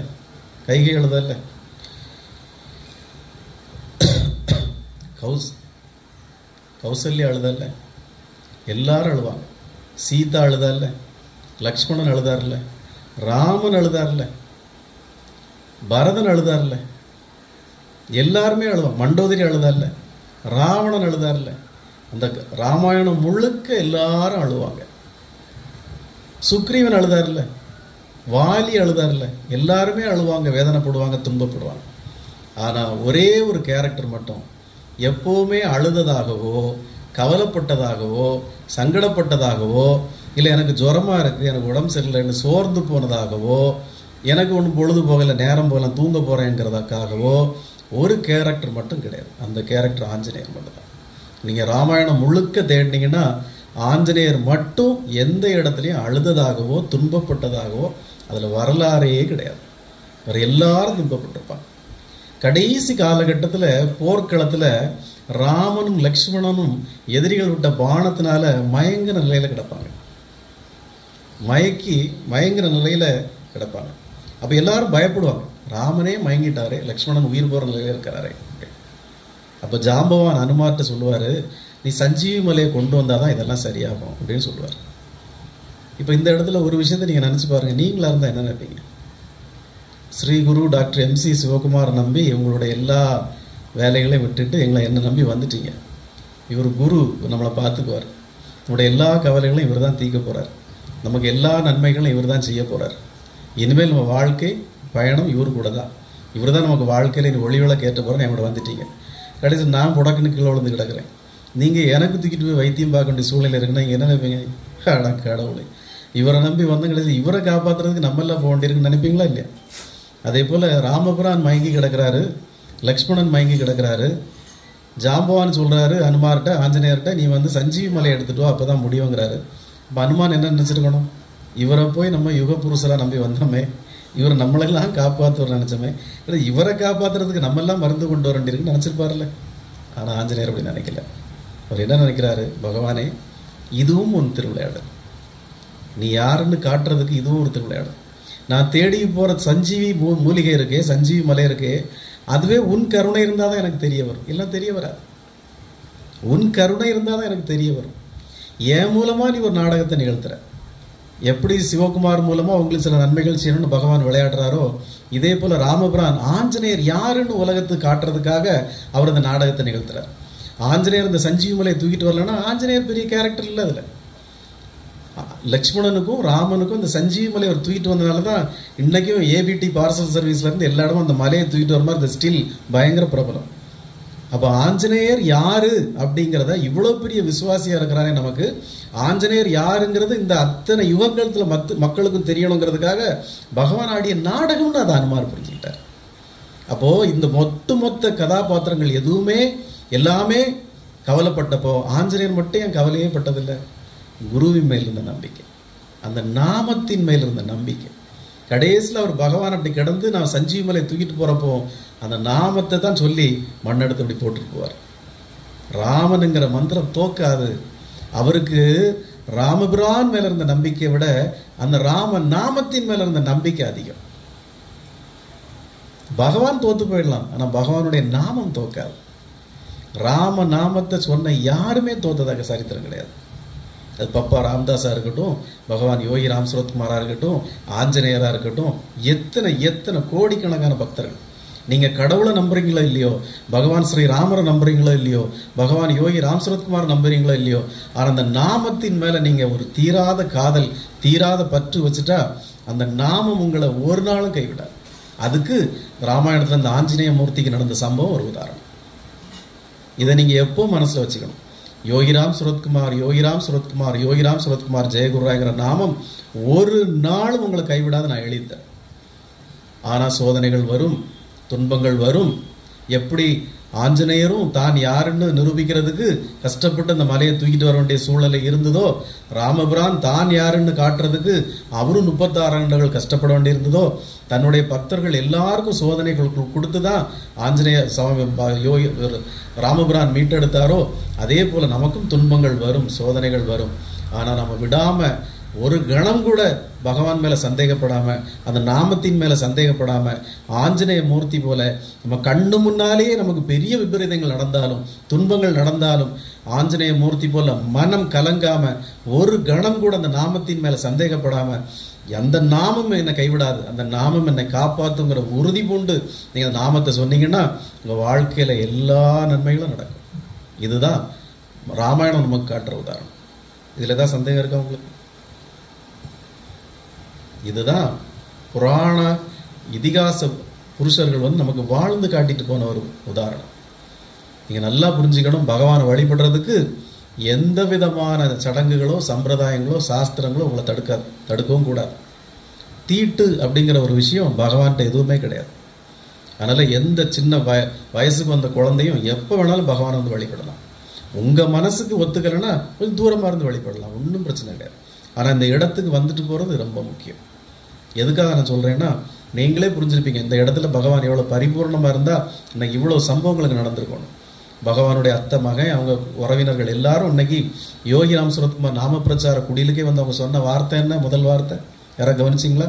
கைகேயி அழுதார்ல. கௌசல்யா அழுதார்ல. எல்லாரும் அழுவாங்க. சீதா அழுதார்ல. லக்ஷ்மணன் அழுதார்ல. ராமன் அழுதார்ல. பரதன் அழுதார்ல. எல்லாருமே அழுவாங்க. மண்டோதரி அழுதார்ல. ராவணன் அழுதார்ல. அந்த ராமாயணம் முழுக்க எல்லாரும் அழுவாங்க. சுக்ரீவன் அழுதார்ல. வாலி அழுதார்ல. எல்லாருமே அழுவாங்க, வேதனைப்படுவாங்க, துன்பப்படுவாங்க. ஆனால் ஒரே ஒரு கேரக்டர் மட்டும் எப்போவுமே அழுததாகவோ கவலைப்பட்டதாகவோ சங்கடப்பட்டதாகவோ இல்லை எனக்கு ஜுரமாக இருக்குது, எனக்கு உடம்பு சரியில்லைன்னு சோர்ந்து போனதாகவோ எனக்கு ஒன்றும் பொழுது போகலை, நேரம் போகலாம், தூங்க போகிறேங்கிறதுக்காகவோ ஒரு கேரக்டர் மட்டும் கிடையாது. அந்த கேரக்டர் ஆஞ்சநேயர் மட்டும்தான். நீங்கள் ராமாயணம் முழுக்க தேடினீங்கன்னா ஆஞ்சநேயர் மட்டும் எந்த இடத்துலையும் அழுததாகவோ துன்பப்பட்டதாகவோ அதில் வரலாறே கிடையாது. வேறு எல்லாரும் துன்பப்பட்டிருப்பாங்க. கடைசி காலகட்டத்தில் போர்க்களத்தில் ராமனும் லக்ஷ்மணனும் எதிரிகள் விட்ட பானத்தினால மயங்கிற நிலையில் கிடப்பாங்க. மயங்கிற நிலையில் கிடப்பாங்க. அப்போ எல்லாரும் பயப்படுவாங்க, ராமனே மயங்கிட்டாரே, லக்ஷ்மணன் உயிர் போகிற நிலையில் இருக்கிறாரே. அப்போ ஜாம்பவான் அனுமார்ட்ட சொல்லுவார், நீ சஞ்சீவி மலையை கொண்டு வந்தால் தான் இதெல்லாம் சரியாகும் அப்படின்னு சொல்லுவார். இப்போ இந்த இடத்துல ஒரு விஷயத்தை நீங்கள் நினச்சி பாருங்கள், நீங்களாக இருந்தால் என்ன நினைப்பீங்க? ஸ்ரீ குரு டாக்டர் MC சிவகுமார் நம்பி உங்களுடைய எல்லா வேலைகளையும் விட்டுட்டு என்ன நம்பி வந்துட்டீங்க. இவர் குரு, நம்மளை பார்த்துக்குவார். நம்முடைய எல்லா கவலைகளையும் இவர் தான் தீர்க்க போகிறார். நமக்கு எல்லா நன்மைகளும் இவர் தான் செய்ய போகிறார். இனிமேல் நம்ம வாழ்க்கை பயணம் இவர் கூட தான். இவர் தான் நமக்கு வாழ்க்கையில் நீ ஒளிவில கேட்ட போகிறேன், என்னோட வந்துட்டீங்க. கடைசி நான் புடக்குன்னு கீழே விழுந்து கிடக்கிறேன். நீங்கள் எனக்கு தூக்கிட்டு போய் வைத்தியம் பார்க்க வேண்டிய சூழ்நிலை இருக்குன்னா நீங்கள் என்ன நினைப்பீங்க? கடவுளை, இவரை நம்பி வந்து கடைசி இவரை காப்பாற்றுறதுக்கு நம்மெல்லாம் போக வேண்டியிருக்குன்னு நினைப்பீங்களா இல்லையா? அதே போல் ராமபிரான் மயங்கி கிடக்கிறாரு, லக்ஷ்மணன் மயங்கி கிடக்கிறாரு. ஜாம்பவான் சொல்கிறாரு அனுமார்கிட்ட, ஆஞ்சநேயர்கிட்ட, நீ வந்து சஞ்சீவி மலையை எடுத்துகிட்டு வா, அப்போ தான் முடியுங்கிறாரு. இப்போ அனுமான் என்ன நினச்சிருக்கணும்? இவரை போய் நம்ம யுக புருஷராக நம்பி வந்தோமே, இவரை நம்மளெல்லாம் காப்பாற்றுவர் நினச்சோமே, இவரை காப்பாற்றுறதுக்கு நம்மெல்லாம் மருந்து கொண்டு வர வேண்டியிருக்குன்னு நினச்சிருப்பார்ல. ஆனால் ஆஞ்சநேயர் அப்படி நினைக்கல. அவர் என்ன நினைக்கிறாரு? பகவானே, இதுவும் உன் திருவிளையாடு, நீ யாருன்னு காட்டுறதுக்கு இதுவும் ஒரு திருவிளையாடு. நான் தேடி போகிற சஞ்சீவி மூலிகை இருக்கே, சஞ்சீவி மலை இருக்கே, அதுவே உன் கருணை இருந்தால் தான் எனக்கு தெரிய வரும். எல்லாம் தெரிய வராது. உன் கருணை இருந்தால் தான் எனக்கு தெரிய வரும். என் மூலமாக நீ ஒரு நாடகத்தை நிகழ்த்துற. எப்படி சிவகுமார் மூலமாக உங்களுக்கு சில நன்மைகள் செய்யணும்னு பகவான் விளையாடுறாரோ, இதே போல் ராமபிரான் ஆஞ்சநேயர் யாருன்னு உலகத்துக்கு காட்டுறதுக்காக அவர் இந்த நாடகத்தை நிகழ்த்துறார். ஆஞ்சநேயர் இந்த சஞ்சீவி மலையை தூக்கிட்டு வரலன்னா ஆஞ்சநேயர் பெரிய கேரக்டர் இல்லை. அதில் லக்ஷ்மணனுக்கும் ராமனுக்கும் இந்த சஞ்சீவி மலையை அவர் தூக்கிட்டு வந்ததுனால தான் இன்றைக்கும் ABT பார்சல் சர்வீஸ்லேருந்து எல்லா இடமும் அந்த மலையை தூக்கிட்டு வர மாதிரி இந்த ஸ்டில் பயங்கர பிரபலம். அப்போ ஆஞ்சநேயர் யாரு அப்படிங்கிறத, இவ்வளோ பெரிய விசுவாசியாக இருக்கிறாரே நமக்கு, ஆஞ்சநேயர் யாருங்கிறது இந்த அத்தனை யுகங்களத்தில் மக்களுக்கும் தெரியணுங்கிறதுக்காக பகவான் ஆடிய நாடகம்னு அதை அனுமார் புரிஞ்சுக்கிட்டார். அப்போது இந்த மொத்த கதாபாத்திரங்கள் எல்லாமே கவலைப்பட்டப்போ ஆஞ்சநேயர் மட்டும் என் கவலையே பட்டதில்லை. குருவின் மேல் இருந்த நம்பிக்கை, அந்த நாமத்தின் மேல் இருந்த நம்பிக்கை. கடைசியில் அவர் பகவான் அப்படி கிடந்து நான் சஞ்சீவி மலை தூக்கிட்டு போகிறப்போ அந்த நாமத்தை தான் சொல்லி மண்ணெடுத்து அப்படி போட்டுட்டு போவார். ராமனுங்கிற மந்திரம் தோக்காது. அவருக்கு ராமபிரான் மேல இருந்த நம்பிக்கையை விட அந்த ராம நாமத்தின் மேல இருந்த நம்பிக்கை அதிகம். பகவான் தோத்து போயிடலாம், ஆனால் பகவானுடைய நாமம் தோக்காது. ராம நாமத்தை சொன்ன யாருமே தோத்ததாக சரித்திரம் கிடையாது. அது பப்பா ராமதாஸாக இருக்கட்டும், பகவான் யோகி ராம் சுரத்குமாராக இருக்கட்டும், ஆஞ்சநேயராக இருக்கட்டும், எத்தனை கோடிக்கணக்கான பக்தர்கள். நீங்கள் கடவுளை நம்புறீங்களோ இல்லையோ, பகவான் ஸ்ரீ ராமரை நம்புறீங்களோ இல்லையோ, பகவான் யோகி ராம் சுரத்குமார் நம்புறீங்களோ இல்லையோ, ஆனால் அந்த நாமத்தின் மேலே நீங்கள் ஒரு தீராத காதல், தீராத பற்று வச்சுட்டா அந்த நாமம் உங்களை ஒரு நாளும் கைவிடாது. அதுக்கு ராமாயணத்தில் அந்த ஆஞ்சநேய மூர்த்திக்கு நடந்த சம்பவம் ஒரு உதாரணம். இதை நீங்கள் எப்போ மனசில் வச்சுக்கணும். யோகிராம் சுரத்குமார், யோகிராம் சுரத்குமார், யோகிராம் சுரத்குமார் ஜெயகுருராய்ங்கிற நாமம் ஒரு நாளும் உங்களை கைவிடாது நான் எழுதித்தேன். ஆனால் சோதனைகள் வரும், துன்பங்கள் வரும். எப்படி ஆஞ்சநேயரும் தான் யாருன்னு நிரூபிக்கிறதுக்கு கஷ்டப்பட்டு அந்த மலையை தூக்கிட்டு வர வேண்டிய சூழ்நிலை இருந்ததோ, ராமபிரான் தான் யாருன்னு காட்டுறதுக்கு அவரும் 36 ஆண்டுகள் கஷ்டப்பட வேண்டியிருந்ததோ, தன்னுடைய பக்தர்கள் எல்லாருக்கும் சோதனைகள் கொடுத்து தான் ஆஞ்சநேய ராமபிரான் மீட்டெடுத்தாரோ, அதே போல் நமக்கும் துன்பங்கள் வரும், சோதனைகள் வரும். ஆனால் நம்ம விடாமல் ஒரு கணம் கூட பகவான் மேலே சந்தேகப்படாமல், அந்த நாமத்தின் மேலே சந்தேகப்படாமல், ஆஞ்சநேய மூர்த்தி போல நம்ம கண்ணு முன்னாலேயே நமக்கு பெரிய விபரீதங்கள் நடந்தாலும், துன்பங்கள் நடந்தாலும், ஆஞ்சநேய மூர்த்தி போல மனம் கலங்காமல், ஒரு கணம் கூட அந்த நாமத்தின் மேலே சந்தேகப்படாமல், அந்த நாமம் என்னை கைவிடாது, அந்த நாமம் என்னை காப்பாற்றுங்கிற உறுதி பூண்டு நீங்கள் அந்த நாமத்தை சொன்னீங்கன்னா உங்கள் வாழ்க்கையில் எல்லா நன்மைகளும் நடக்கும். இதுதான் ராமாயணம் நமக்கு காட்டுற உதாரணம். இதில் ஏதாவது சந்தேகம் இருக்கா உங்களுக்கு? இதுதான் புராண இதிகாச புருஷர்கள் நமக்கு வாழ்ந்து காட்டிட்டு போன ஒரு உதாரணம். நீங்கள் நல்லா புரிஞ்சுக்கணும். பகவானை வழிபடுறதுக்கு எந்த விதமான சடங்குகளோ சம்பிரதாயங்களோ சாஸ்திரங்களோ உங்களை தடுக்கவும் கூடாது. தீட்டு அப்படிங்கிற ஒரு விஷயம் பகவான்கிட்ட எதுவுமே கிடையாது. அதனால் எந்த சின்ன வயசுக்கு வந்த குழந்தையும் எப்போ வேணாலும் பகவானை வந்து வழிபடலாம். உங்கள் மனசுக்கு ஒத்துக்கலைன்னா கொஞ்சம் தூரமாக இருந்து வழிபடலாம், ஒன்றும் பிரச்சனை கிடையாது. ஆனால் இந்த இடத்துக்கு வந்துட்டு போகிறது ரொம்ப முக்கியம். எதுக்காக நான் சொல்கிறேன்னா, நீங்களே புரிஞ்சிருப்பீங்க இந்த இடத்துல பகவான் எவ்வளோ பரிபூர்ணமாக இருந்தால் இன்னைக்கு இவ்வளோ சம்பவங்களுக்கு நடந்திருக்கணும். பகவானுடைய அத்தை மகன் அவங்க உறவினர்கள் எல்லாரும் இன்னைக்கு யோகிராம் சுரத்குமார் நாம பிரச்சார குடிலுக்கே வந்து அவங்க சொன்ன வார்த்தை என்ன? முதல் வார்த்தை யாரை கவனிச்சிங்களா?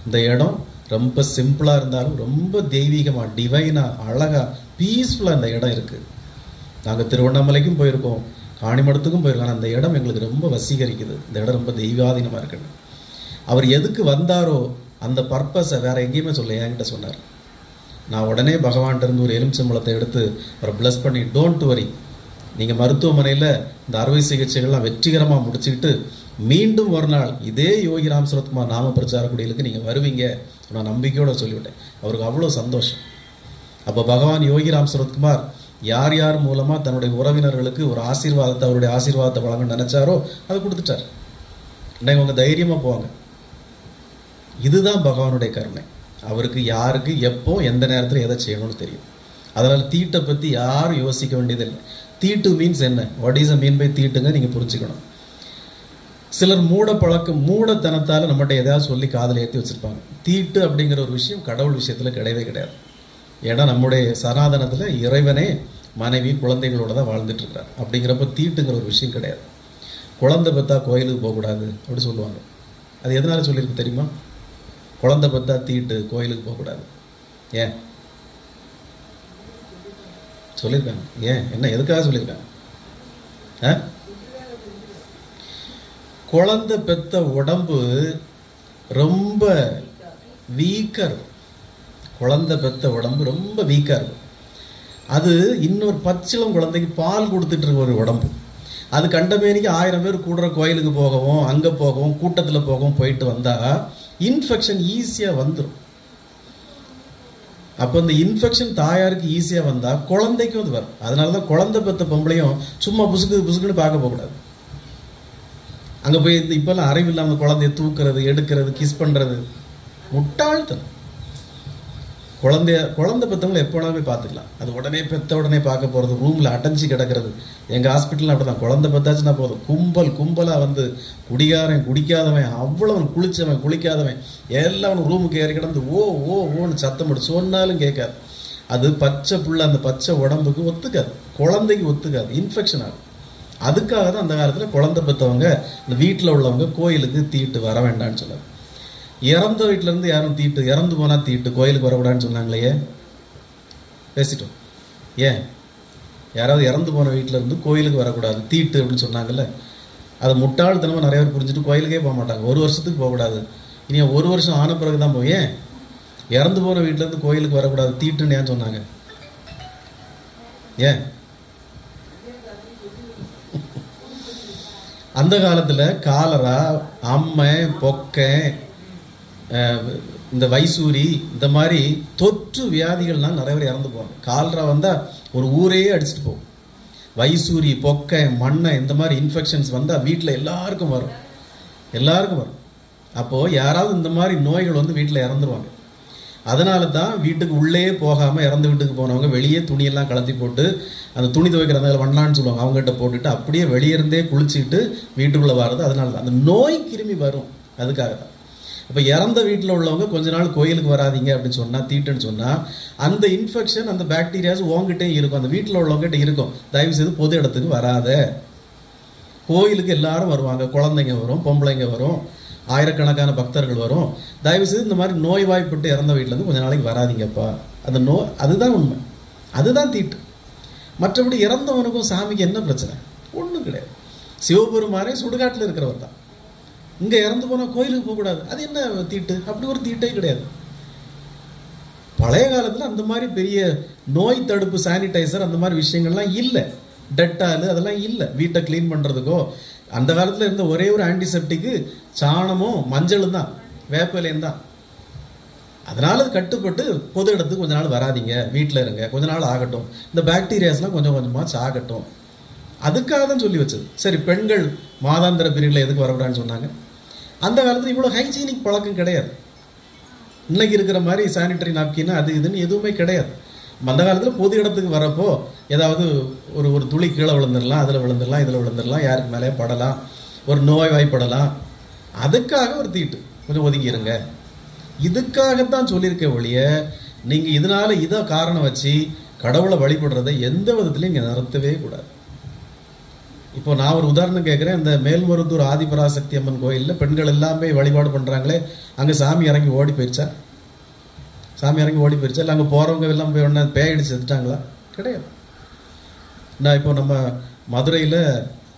இந்த இடம் ரொம்ப சிம்பிளாக இருந்தாலும் ரொம்ப தெய்வீகமாக, டிவைனாக, அழகாக, பீஸ்ஃபுல்லாக இந்த இடம் இருக்குது. நாங்கள் திருவண்ணாமலைக்கும் போயிருக்கோம், காணிமடத்துக்கும் போயிருக்கோம். ஆனால் அந்த இடம் எங்களுக்கு ரொம்ப வசீகரிக்குது, இந்த இடம் ரொம்ப தெய்வாதீனமாக இருக்குது. அவர் எதுக்கு வந்தாரோ அந்த பர்பஸை வேற எங்கேயுமே சொல்ல என்கிட்ட சொன்னார். நான் உடனே பகவான்கிட்ட இருந்து ஒரு எலுமிச்சம்பழத்தை எடுத்து அவரை பிளஸ் பண்ணி, டோன்ட் வரி, நீங்கள் மருத்துவமனையில் இந்த அறுவை சிகிச்சைகள்லாம் வெற்றிகரமாக முடிச்சுக்கிட்டு மீண்டும் ஒரு நாள் இதே யோகிராம் சுரத்குமார் நாம பிரச்சார குடிலுக்கு நீங்கள் வருவீங்க நான் நம்பிக்கையோடு சொல்லிவிட்டேன். அவருக்கு அவ்வளோ சந்தோஷம். அப்போ பகவான் யோகிராம் சுரத்குமார் யார் யார் மூலமாக தன்னுடைய உறவினர்களுக்கு ஒரு ஆசீர்வாதத்தை, அவருடைய ஆசீர்வாதத்தை வழங்கணும்னு நினச்சாரோ அதை கொடுத்துட்டார். இன்னைக்கு அவங்க தைரியமாக போவாங்க. இதுதான் பகவானுடைய கருணை. அவருக்கு யாருக்கு எப்போ எந்த நேரத்தில் எதை செய்யணும்னு தெரியும். அதனால் தீட்டை பற்றி யாரும் யோசிக்க வேண்டியதில்லை. தீட்டு மீன்ஸ் என்ன? What is a mean by தீட்டுங்க நீங்கள் புரிஞ்சுக்கணும். சிலர் மூடத்தனத்தால் நம்மகிட்ட எதாவது சொல்லி காதில் ஏற்றி வச்சுருப்பாங்க. தீட்டு அப்படிங்கிற ஒரு விஷயம் கடவுள் விஷயத்தில் கிடையவே கிடையாது. ஏன்னா நம்முடைய சனாதனத்தில் இறைவனே மனைவி குழந்தைகளோட தான் வாழ்ந்துட்டு இருக்கிறார். அப்படிங்கிறப்ப தீட்டுங்கிற ஒரு விஷயம் கிடையாது. குழந்தை பெற்றா கோயிலுக்கு போகக்கூடாது அப்படி சொல்லுவாங்க. அது எதனால சொல்லியிருக்கு தெரியுமா? குழந்தை பெற்றா தீட்டு, கோயிலுக்கு போகக்கூடாது. ஏன் சொல்லியிருக்காங்க? ஏன் என்ன எதுக்காக சொல்லியிருக்காங்க? குழந்தை பெற்ற உடம்பு ரொம்ப வீக்காக இருக்கும். குழந்தை பெற்ற உடம்பு ரொம்ப வீக்காக இருக்கும். அது இன்னொரு பச்சிளம் குழந்தைக்கு பால் கொடுத்துட்டு இருக்க ஒரு உடம்பு. அது கண்டமேனிக்கு 1000 பேர் கூடுற கோயிலுக்கு போகவும் அங்கே போகவும் கூட்டத்தில் போகவும் போயிட்டு வந்தால் இன்ஃபெக்ஷன் ஈஸியாக வந்துடும். அப்போ இந்த இன்ஃபெக்ஷன் தாயாருக்கு ஈஸியாக வந்தால் குழந்தைக்கும் அது வரும். அதனால தான் குழந்தை பெற்ற பொம்பளையும் சும்மா புசுக்குன்னு பார்க்க போகக்கூடாது. அங்கே போய் இப்போல்லாம் அறிவு இல்லாமல் குழந்தைய தூக்குறது, எடுக்கிறது, கிஸ் பண்ணுறது முட்டாள்தனம். குழந்தை பெற்றவங்களை எப்போ வேணாலும் போய் பார்த்துக்கலாம். அது உடனே பெற்ற உடனே பார்க்க போகிறது, ரூமில் அடைஞ்சி கிடக்கிறது. எங்கள் ஹாஸ்பிட்டலில் அப்படி தான். குழந்தை பெற்றாச்சுன்னா போதும், கும்பலாக வந்து குடிகாரன் குடிக்காதவன், அவ்வளவன் குளித்தவன் குளிக்காதவன் எல்லாம் ரூமுக்கு ஏறி கிடந்து ஓன்னு சத்தம் போட்டு சொன்னாலும் கேட்காது. அது பச்சை புள்ள, அந்த பச்சை உடம்புக்கு ஒத்துக்காது, குழந்தைக்கு ஒத்துக்காது, இன்ஃபெக்ஷன் ஆகும். அதுக்காக தான் அந்த காலத்தில் குழந்தை பெற்றவங்க இந்த வீட்டில் உள்ளவங்க கோயிலுக்கு தீட்டு வர வேண்டாம்னு சொன்னாங்க. இறந்த வீட்டிலேருந்து யாரும் தீட்டு, இறந்து போனால் தீட்டு, கோயிலுக்கு வரக்கூடாதுன்னு சொன்னாங்களே, பேசிட்டோம். ஏன் யாராவது இறந்து போன வீட்டில் இருந்து கோயிலுக்கு வரக்கூடாது தீட்டு அப்படின்னு சொன்னாங்கல்ல, அதை முட்டாள்தனமாக நிறைய பேர் புரிஞ்சுட்டு கோயிலுக்கே போக மாட்டாங்க. 1 வருஷத்துக்கு போகக்கூடாது, இனி 1 வருஷம் ஆன பிறகு தான் போய். ஏன் இறந்து போன வீட்டிலேருந்து கோயிலுக்கு வரக்கூடாது தீட்டுன்னு ஏன் சொன்னாங்க? ஏன் அந்த காலத்தில் காலரா, அம்மை, பொக்கை, இந்த வைசூரி, இந்த மாதிரி தொற்று வியாதிகள்லாம் நிறைய பேர் இறந்து போவாங்க. காலரா வந்தால் ஒரு ஊரையே அடிச்சுட்டு போகும். வைசூரி, பொக்கை, மண்ணை, இந்த மாதிரி இன்ஃபெக்ஷன்ஸ் வந்தால் வீட்டில் எல்லாருக்கும் வரும். அப்போது யாராவது இந்த மாதிரி நோய்கள் வந்து வீட்டில் இறந்துருவாங்க. அதனால தான் வீட்டுக்கு உள்ளே போகாமல் இறந்து வீட்டுக்கு போனவங்க வெளியே துணியெல்லாம் கலத்தி போட்டு, அந்த துணி துவைக்கிறதால வண்ணான்னு சொல்லுவாங்க, அவங்ககிட்ட போட்டுட்டு அப்படியே வெளியே இருந்தே குளிச்சுக்கிட்டு வீட்டுக்குள்ளே வர்றது. அதனால தான் அந்த நோய் கிருமி வரும். அதுக்காக தான். இப்போ இறந்த வீட்டில் உள்ளவங்க கொஞ்ச நாள் கோயிலுக்கு வராதிங்க அப்படின்னு சொன்னால், தீட்டுன்னு சொன்னால், அந்த இன்ஃபெக்ஷன், அந்த பாக்டீரியாஸ் உங்ககிட்டே இருக்கும், அந்த வீட்டில் உள்ளவங்ககிட்ட இருக்கும். தயவு செய்து பொது இடத்துக்கு வராத. கோயிலுக்கு எல்லாரும் வருவாங்க, குழந்தைங்க வரும், பொம்பளைங்க வரும், ஆயிரக்கணக்கான பக்தர்கள் வரும். தயவு செய்து இந்த மாதிரி நோய்வாய்ப்பட்டு இறந்த வீட்டிலேருந்து கொஞ்ச நாளைக்கு வராதிங்கப்பா. அந்த அதுதான் உண்மை, அதுதான் தீட்டு. மற்றபடி இறந்தவனுக்கும் சாமிக்கு என்ன பிரச்சனை? ஒன்றும் கிடையாது. சிவபெருமானே சுடுகாட்டில் இருக்கிறவர் தான். இங்கே இறந்து போனால் கோயிலுக்கு போகக்கூடாது, அது என்ன தீட்டு? அப்படி ஒரு தீட்டே கிடையாது. பழைய காலத்தில் அந்த மாதிரி பெரிய நோய் தடுப்பு சானிடைசர் அந்த மாதிரி விஷயங்கள்லாம் இல்லை. டெட்டால் அதெல்லாம் இல்லை வீட்டை க்ளீன் பண்ணுறதுக்கோ. அந்த காலத்தில் இருந்த ஒரே ஒரு ஆன்டிசெப்டிக்கு சாணமும் மஞ்சளும் தான், வேப்பிலையும் தான். அதனால அது கட்டுப்பட்டு பொது இடத்துக்கு கொஞ்ச நாள் வராதிங்க, வீட்டில் இருங்க, கொஞ்ச நாள் ஆகட்டும், இந்த பாக்டீரியாஸ்லாம் கொஞ்சம் கொஞ்சமாக ஆகட்டும். அதுக்காக தான் சொல்லி வச்சது. சரி, பெண்கள் மாதாந்திர பீரியடில் எதுக்கு வரக்கூடாதுன்னு சொன்னாங்க? அந்த காலத்தில் இவ்வளோ ஹைஜீனிக் பழக்கம் கிடையாது. இன்னைக்கு இருக்கிற மாதிரி சானிட்டரி நாப்கின் அது இதுன்னு எதுவுமே கிடையாது. அந்த காலத்தில் பொது இடத்துக்கு வரப்போ ஏதாவது ஒரு துளி கீழே விழுந்துடலாம், அதில் விழுந்துடலாம், இதில் விழுந்துடலாம், யாருக்கு மேலே படலாம், ஒரு நோய் வாய்ப்படலாம். அதுக்காக ஒரு தீட்டு, கொஞ்சம் ஒதுங்கிருங்க. இதுக்காகத்தான் சொல்லியிருக்க ஒழிய நீங்கள் இதனால இதை காரணம் வச்சு கடவுளை வழிபடுறதை எந்த விதத்துலையும் இங்கே நிறுத்தவே கூடாது. இப்போ நான் ஒரு உதாரணம் கேட்குறேன். இந்த மேல்மருத்தூர் ஆதிபராசக்தி அம்மன் கோயிலில் பெண்கள் எல்லாமே வழிபாடு பண்ணுறாங்களே, அங்கே சாமி இறங்கி ஓடி போயிடுச்சா? சாமி இறங்கி ஓடி போயிடுச்சா? இல்லை அங்கே போகிறவங்க எல்லாம் போய் ஒன்றா பேயடிச்சு செத்துட்டாங்களா? கிடையாது. நான் இப்போ நம்ம மதுரையில்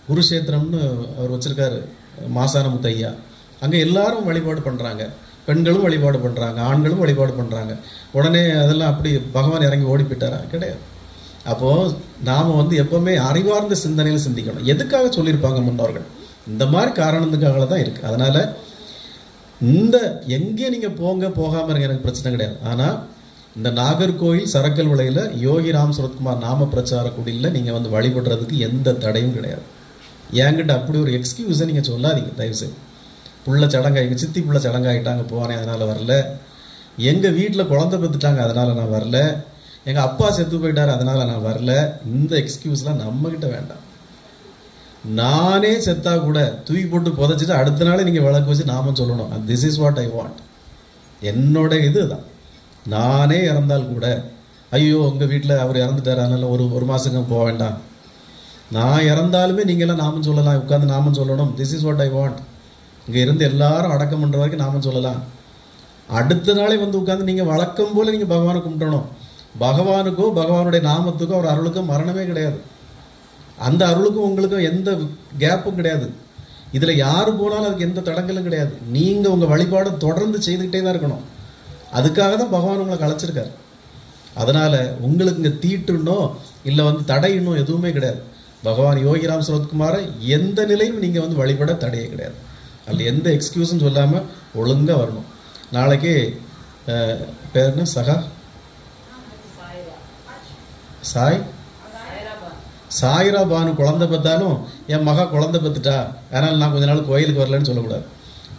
குருஷேத்திரம்னு அவர் வச்சுருக்காரு மாசான முத்தையா. அங்கே எல்லாரும் வழிபாடு பண்ணுறாங்க, பெண்களும் வழிபாடு பண்ணுறாங்க, ஆண்களும் வழிபாடு பண்ணுறாங்க. உடனே அதெல்லாம் அப்படி பகவான் இறங்கி ஓடி போயிட்டாரா? கிடையாது. அப்போது நாம் எப்போவுமே அறிவார்ந்த சிந்தனையில் சிந்திக்கணும். எதுக்காக சொல்லியிருப்பாங்க முன்னோர்கள்? இந்த மாதிரி காரணத்துக்காக தான் இருக்குது. அதனால் இந்த எங்கே நீங்கள் போகாமல் இருங்க, எனக்கு பிரச்சனை கிடையாது. ஆனால் இந்த நாகர்கோயில் சரக்கல் விலையில் யோகி ராம் சுரத்குமார் நாம பிரச்சார குடியில் நீங்கள் வழிபடுறதுக்கு எந்த தடையும் கிடையாது. என்கிட்ட அப்படி ஒரு எக்ஸ்கியூஸை நீங்கள் சொல்லாதீங்க தயவுசெய்து. புள்ள சடங்காய், எங்கள் சித்தி புள்ள சடங்காயிட்டாங்க போனேன் அதனால் வரல, எங்கள் வீட்டில் குழந்தை பெற்றுட்டாங்க அதனால் நான் வரல, எங்கள் அப்பா செத்து போயிட்டார் அதனால் நான் வரல. இந்த எக்ஸ்கியூஸ்லாம் நம்மக்கிட்ட வேண்டாம். நானே செத்தா கூட தூக்கி போட்டு புதைச்சிட்டு அடுத்த நாளே நீங்கள் விளக்கு வச்சு நாமம் சொல்லணும். This is what I want. என்னோட இது தான். நானே இறந்தால் கூட ஐயோ உங்கள் வீட்டில் அவர் இறந்துட்டார் அதனால் ஒரு மாதங்க போக வேண்டாம். நான் இறந்தாலுமே நீங்களாம் நாமம் சொல்லலாம், உட்காந்து நாமம் சொல்லணும். This is what I want. இங்கே இருந்து எல்லாரும் அடக்கம் பண்ணுற வரைக்கும் நாமம் சொல்லலாம். அடுத்த நாளே உட்காந்து நீங்கள் வழக்கம் போல் நீங்கள் பகவானை கும்பிடணும். பகவானுக்கோ பகவானுடைய நாமத்துக்கோ அவர் அருளுக்கும் மரணமே கிடையாது. அந்த அருளுக்கும் உங்களுக்கும் எந்த கேப்பும் கிடையாது. இதில் யார் போனாலும் அதுக்கு எந்த தடங்களும் கிடையாது. நீங்கள் உங்கள் வழிபாடை தொடர்ந்து செய்துக்கிட்டே தான் இருக்கணும். அதுக்காக தான் பகவான் உங்களை கலைச்சிருக்காரு. அதனால் உங்களுக்கு இங்கே தீட்டுன்னோ இல்லை தடையின்னோ எதுவுமே கிடையாது. பகவான் யோகிராம் சுரத்குமாரை எந்த நிலையும் நீங்கள் வழிபட தடையே கிடையாது. அதில் எந்த எக்ஸ்கியூஸும் சொல்லாமல் ஒழுங்காக வரணும். நாளைக்கு பேர் என்ன? சாயிரா பானு குழந்தை பெற்றாலும் என் மகா குழந்தை பெற்றுட்டா அதனால் நான் கொஞ்ச நாள் கோயிலுக்கு வரலன்னு சொல்லக்கூடாது.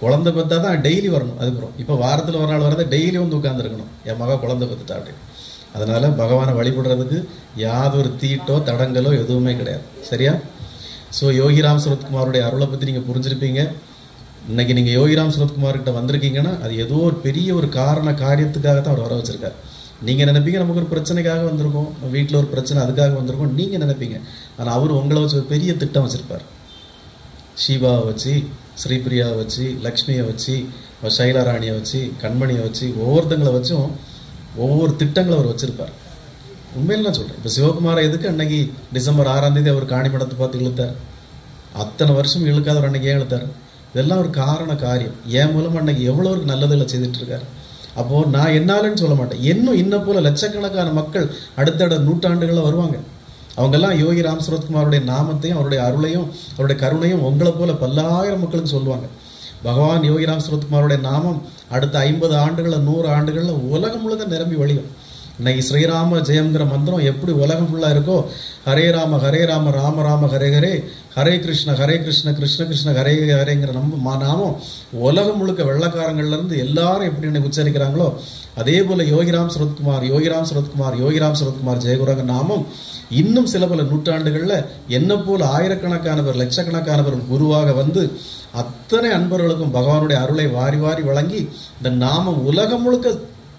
குழந்தை பெற்றா தான் டெய்லி வரணும். அதுக்கப்புறம் இப்போ வாரத்தில் ஒரு நாள் வரதை டெய்லி உட்காந்துருக்கணும், என் மகா குழந்தை பெற்றுட்டா அப்படின்னு. அதனால் பகவானை வழிபடுறதுக்கு யாதொரு தீட்டோ தடங்களோ எதுவுமே கிடையாது. சரியா? ஸோ யோகிராம் சுரத்குமாருடைய அருளை பற்றி நீங்கள் புரிஞ்சிருப்பீங்க. இன்னைக்கு நீங்கள் யோகிராம் சுரத்குமார்கிட்ட வந்திருக்கீங்கன்னா அது ஏதோ ஒரு பெரிய ஒரு காரியத்துக்காக தான் அவர் வர வச்சிருக்காரு. நீங்கள் நினைப்பீங்க நமக்கு ஒரு பிரச்சனைக்காக வந்திருக்கோம், வீட்டில் ஒரு பிரச்சனை அதுக்காக வந்திருக்கோம் நீங்கள் நினைப்பீங்க. ஆனால் அவர் உங்களை வச்சு ஒரு பெரிய திட்டம் வச்சுருப்பார். ஷீபாவை வச்சு, ஸ்ரீபிரியாவை வச்சு, லக்ஷ்மியை வச்சு, சைலாராணியை வச்சு, கண்மணியை வச்சு, ஒவ்வொருத்தங்களை வச்சும் ஒவ்வொரு திட்டங்களை அவர் வச்சுருப்பார். உண்மையில் நான் சொல்கிறேன். இப்போ சிவகுமாரை எதுக்கு அன்னைக்கு டிசம்பர் 6ஆம் தேதி அவர் காணிமடத்தை பார்த்து இழுத்தார்? அத்தனை வருஷம் இழுக்காதவர் அன்னைக்கு ஏன் இழுத்தார்? இதெல்லாம் ஒரு காரியம். என் மூலம் அன்னைக்கு எவ்வளோ ஒரு நல்லதுகளை செய்துட்டு இருக்காரு. அப்போது நான் என்னாலன்னு சொல்ல மாட்டேன். இன்னும் போல லட்சக்கணக்கான மக்கள் அடுத்த நூற்றாண்டுகளில் வருவாங்க. அவங்கெல்லாம் யோகி ராம் சுரத்குமாருடைய நாமத்தையும் அவருடைய அருளையும் அவருடைய கருணையும் உங்களை போல பல்லாயிரம் மக்களுக்கு சொல்லுவாங்க. பகவான் யோகி ராம் சுரத்குமாருடைய நாமம் அடுத்த 50 ஆண்டுகளில் 100 ஆண்டுகளில் உலகம் முழுக்க நிரம்பி வழியும். இன்னைக்கு ஸ்ரீராம ஜெயம்ங்கிற மந்திரம் எப்படி உலகம் ஃபுல்லாக இருக்கோ, ஹரே ராம ராம ராம ஹரே ஹரே, ஹரே கிருஷ்ண கிருஷ்ண கிருஷ்ண ஹரே ஹரேங்கிற நாமம் உலகம் முழுக்க வெள்ளக்காரங்கள்லேருந்து எல்லாரும் எப்படி இன்னைக்கு உச்சரிக்கிறாங்களோ அதே போல் யோகிராம் சுரத்குமார் ஜெயகுரங்க நாமம் இன்னும் சில பல நூற்றாண்டுகளில் என்ன போல் ஆயிரக்கணக்கானவர் லட்சக்கணக்கானவர் குருவாக வந்து அத்தனை அன்பர்களுக்கும் பகவானுடைய அருளை வாரி வாரி வழங்கி இந்த நாமம் உலகம் முழுக்க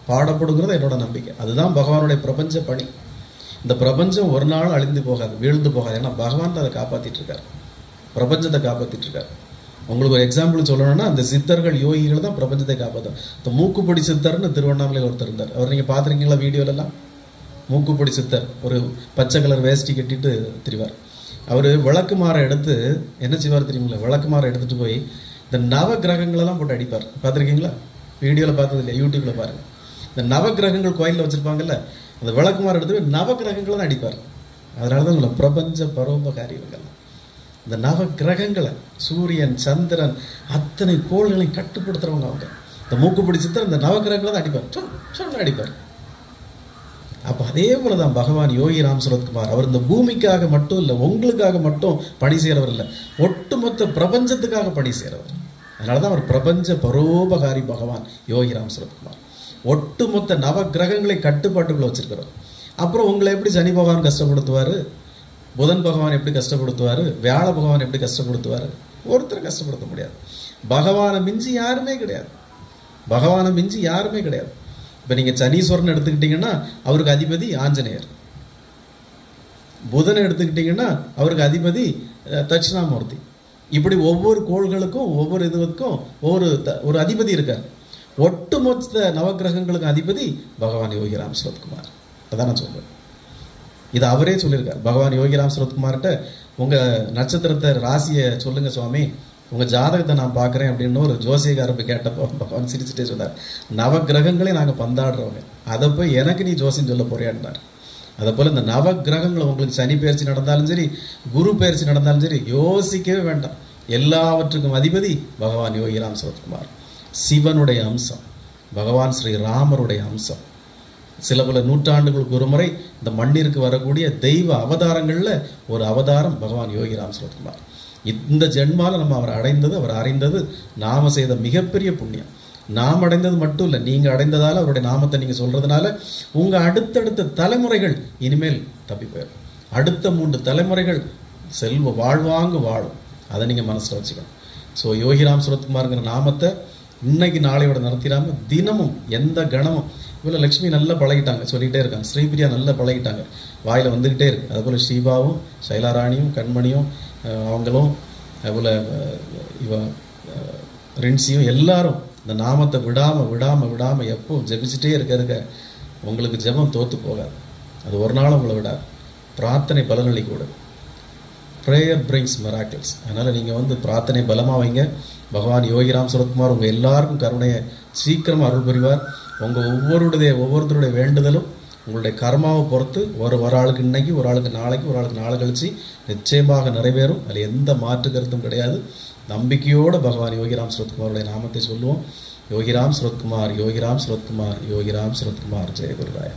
பாடப்படுங்கிறது என்னோட நம்பிக்கை. அதுதான் பகவானுடைய பிரபஞ்ச பணி. இந்த பிரபஞ்சம் ஒரு நாள் அழிந்து போகாது, வீழ்ந்து போகாது. ஏன்னா பகவான் அதை காப்பாற்றிட்டு இருக்காரு, பிரபஞ்சத்தை காப்பாற்றிட்டு இருக்காரு. உங்களுக்கு ஒரு எக்ஸாம்பிள் சொல்லணும்னா அந்த சித்தர்கள் யோகிகள் தான் பிரபஞ்சத்தை காப்பாற்றும். இந்த மூக்குப்பொடி சித்தர்னு திருவண்ணாமலையில் ஒருத்தர் இருந்தார். அவர் நீங்கள் பார்த்துருக்கீங்களா வீடியோலலாம்? மூக்குப்பொடி சித்தர் ஒரு பச்சை கலர் வேஷ்டி கட்டிட்டு திரிவார். அவர் விளக்குமாரை எடுத்து என்ன செய்வார் தெரியுங்களா? விளக்குமாரை எடுத்துகிட்டு போய் இந்த நவ கிரகங்களெல்லாம் போட்டு அடிப்பார். பார்த்துருக்கீங்களா? வீடியோவில் பார்த்தது இல்லையா? யூடியூப்பில் பாருங்கள். இந்த நவகிரகங்கள் கோயிலில் வச்சுருப்பாங்கல்ல, அந்த விளக்குமாறு எடுத்து போய் நவகிரகங்களை தான் அடிப்பார். அதனால தான் சொல்ல பிரபஞ்ச பரோபகாரி இவங்கள். இந்த நவகிரகங்களை சூரியன் சந்திரன் அத்தனை கோள்களையும் கட்டுப்படுத்துகிறவங்க அவங்க. இந்த மூக்கு பிடிச்சித்தான் இந்த நவகிரகங்களை தான் அடிப்பார், சொன்ன அடிப்பார். அப்போ அதே போல தான் பகவான் யோகி ராம் சுரத்குமார். அவர் இந்த பூமிக்காக மட்டும் இல்லை, உங்களுக்காக மட்டும் பணி செய்கிறவர் இல்லை, ஒட்டுமொத்த பிரபஞ்சத்துக்காக பணி செய்கிறவர். அதனால தான் அவர் பிரபஞ்ச பரோபகாரி பகவான் யோகி ராம் சுரத்குமார். ஒட்டுமொத்த நவ கிரகங்களை கட்டுப்பாட்டுக்குள்ள வச்சிருக்கிறோம். அப்புறம் உங்களை எப்படி சனி பகவான் கஷ்டப்படுத்துவார், புதன் பகவான் எப்படி கஷ்டப்படுத்துவார், வியாழ பகவான் எப்படி கஷ்டப்படுத்துவார்? ஒருத்தர் கஷ்டப்படுத்த முடியாது. பகவானை மிஞ்சி யாருமே கிடையாது. பகவானை மிஞ்சி யாருமே கிடையாது. இப்போ நீங்கள் சனீஸ்வரன் எடுத்துக்கிட்டீங்கன்னா அவருக்கு அதிபதி ஆஞ்சநேயர். புதனை எடுத்துக்கிட்டீங்கன்னா அவருக்கு அதிபதி தட்சிணாமூர்த்தி. இப்படி ஒவ்வொரு கோள்களுக்கும் ஒவ்வொரு இதுக்கும் ஒரு அதிபதி இருக்கார். ஒட்டுமொத்த நவகிரகங்களுக்கு அதிபதி பகவான் யோகிராம் சரத்குமார். அதான் நான் சொல்றேன். இது அவரே சொல்லியிருக்கார். பகவான் யோகிராம் சரத்குமார்கிட்ட உங்கள் நட்சத்திரத்தை ராசியை சொல்லுங்க சுவாமி, உங்கள் ஜாதகத்தை நான் பார்க்குறேன் அப்படின்னு ஒரு ஜோசியக்காரப்ப கேட்டப்போ பகவான் சிரிச்சுட்டே சொன்னார், நவகிரகங்களே நாங்கள் பந்தாடுறவங்க, அதை போய் எனக்கு நீ ஜோசியம் சொல்ல போறியான்னார். அதை போல் இந்த நவகிரகங்களை உங்களுக்கு சனி பயிற்சி நடந்தாலும் சரி, குரு பயிற்சி நடந்தாலும் சரி, யோசிக்கவே வேண்டாம். எல்லாவற்றுக்கும் அதிபதி பகவான் யோகிராம் சரத்குமார். சிவனுடைய அம்சம், பகவான் ஸ்ரீ ராமருடைய அம்சம். சில பல நூற்றாண்டுகளுக்கு ஒரு முறை இந்த மண்ணிற்கு வரக்கூடிய தெய்வ அவதாரங்களில் ஒரு அவதாரம் பகவான் யோகிராம் சரத்குமார். இந்த ஜென்மாவில் நம்ம அவர் அடைந்தது, அவர் அறிந்தது நாம செய்த மிகப்பெரிய புண்ணியம். நாம் அடைந்தது மட்டும் இல்லை, நீங்கள் அடைந்ததால் அவருடைய நாமத்தை நீங்கள் சொல்கிறதுனால உங்கள் அடுத்தடுத்த தலைமுறைகள் இனிமேல் தப்பி போயிடும். அடுத்த 3 தலைமுறைகள் செல்வ வாழ்வாங்கு வாழும். அதை நீங்கள் மனசில் வச்சுக்கணும். ஸோ யோகிராம் சரத்குமார்ங்கிற நாமத்தை இன்னைக்கு நாளையோட நடத்திடாமல் தினமும் எந்த கணமும், இவ்வளோ லக்ஷ்மி நல்லா பழகிட்டாங்க, சொல்லிகிட்டே இருக்காங்க. ஸ்ரீபிரியா நல்லா பழகிட்டாங்க, வாயில் வந்துக்கிட்டே இருக்கு. அதுபோல் ஷீபாவும் சைலாராணியும் கண்மணியும் அவங்களும், அதுபோல் இவ ரின்சியும் எல்லாரும் இந்த நாமத்தை விடாமல் எப்போ ஜெபிச்சுட்டே இருக்க உங்களுக்கு ஜெபம் தோற்று போகாது. அது ஒரு நாள் உங்களை விடாது. பிரார்த்தனை பலனளிக்க கூடாது. Prayer brings miracles. அதனால் நீங்கள் பிரார்த்தனை பலமாக வைங்க. பகவான் யோகிராம் சரத்குமார் உங்கள் எல்லாருக்கும் கருணையை சீக்கிரமாக அருள் புரிவார். உங்கள் ஒவ்வொருத்தருடைய வேண்டுதலும் உங்களுடைய கர்மாவை பொறுத்து ஒரு ஆளுக்கு இன்னைக்கு, ஒரு ஆளுக்கு நாளைக்கு, ஒரு ஆளுக்கு நாளை கழிச்சு நிச்சயமாக நிறைவேறும். அதில் எந்த மாற்று கருத்தும் கிடையாது. நம்பிக்கையோடு பகவான் யோகிராம் சரத்குமாருடைய நாமத்தை சொல்லுவோம். யோகிராம் சரத்குமார், யோகிராம் சரத்குமார், யோகிராம் சரத்குமார். ஜெய குருராயா.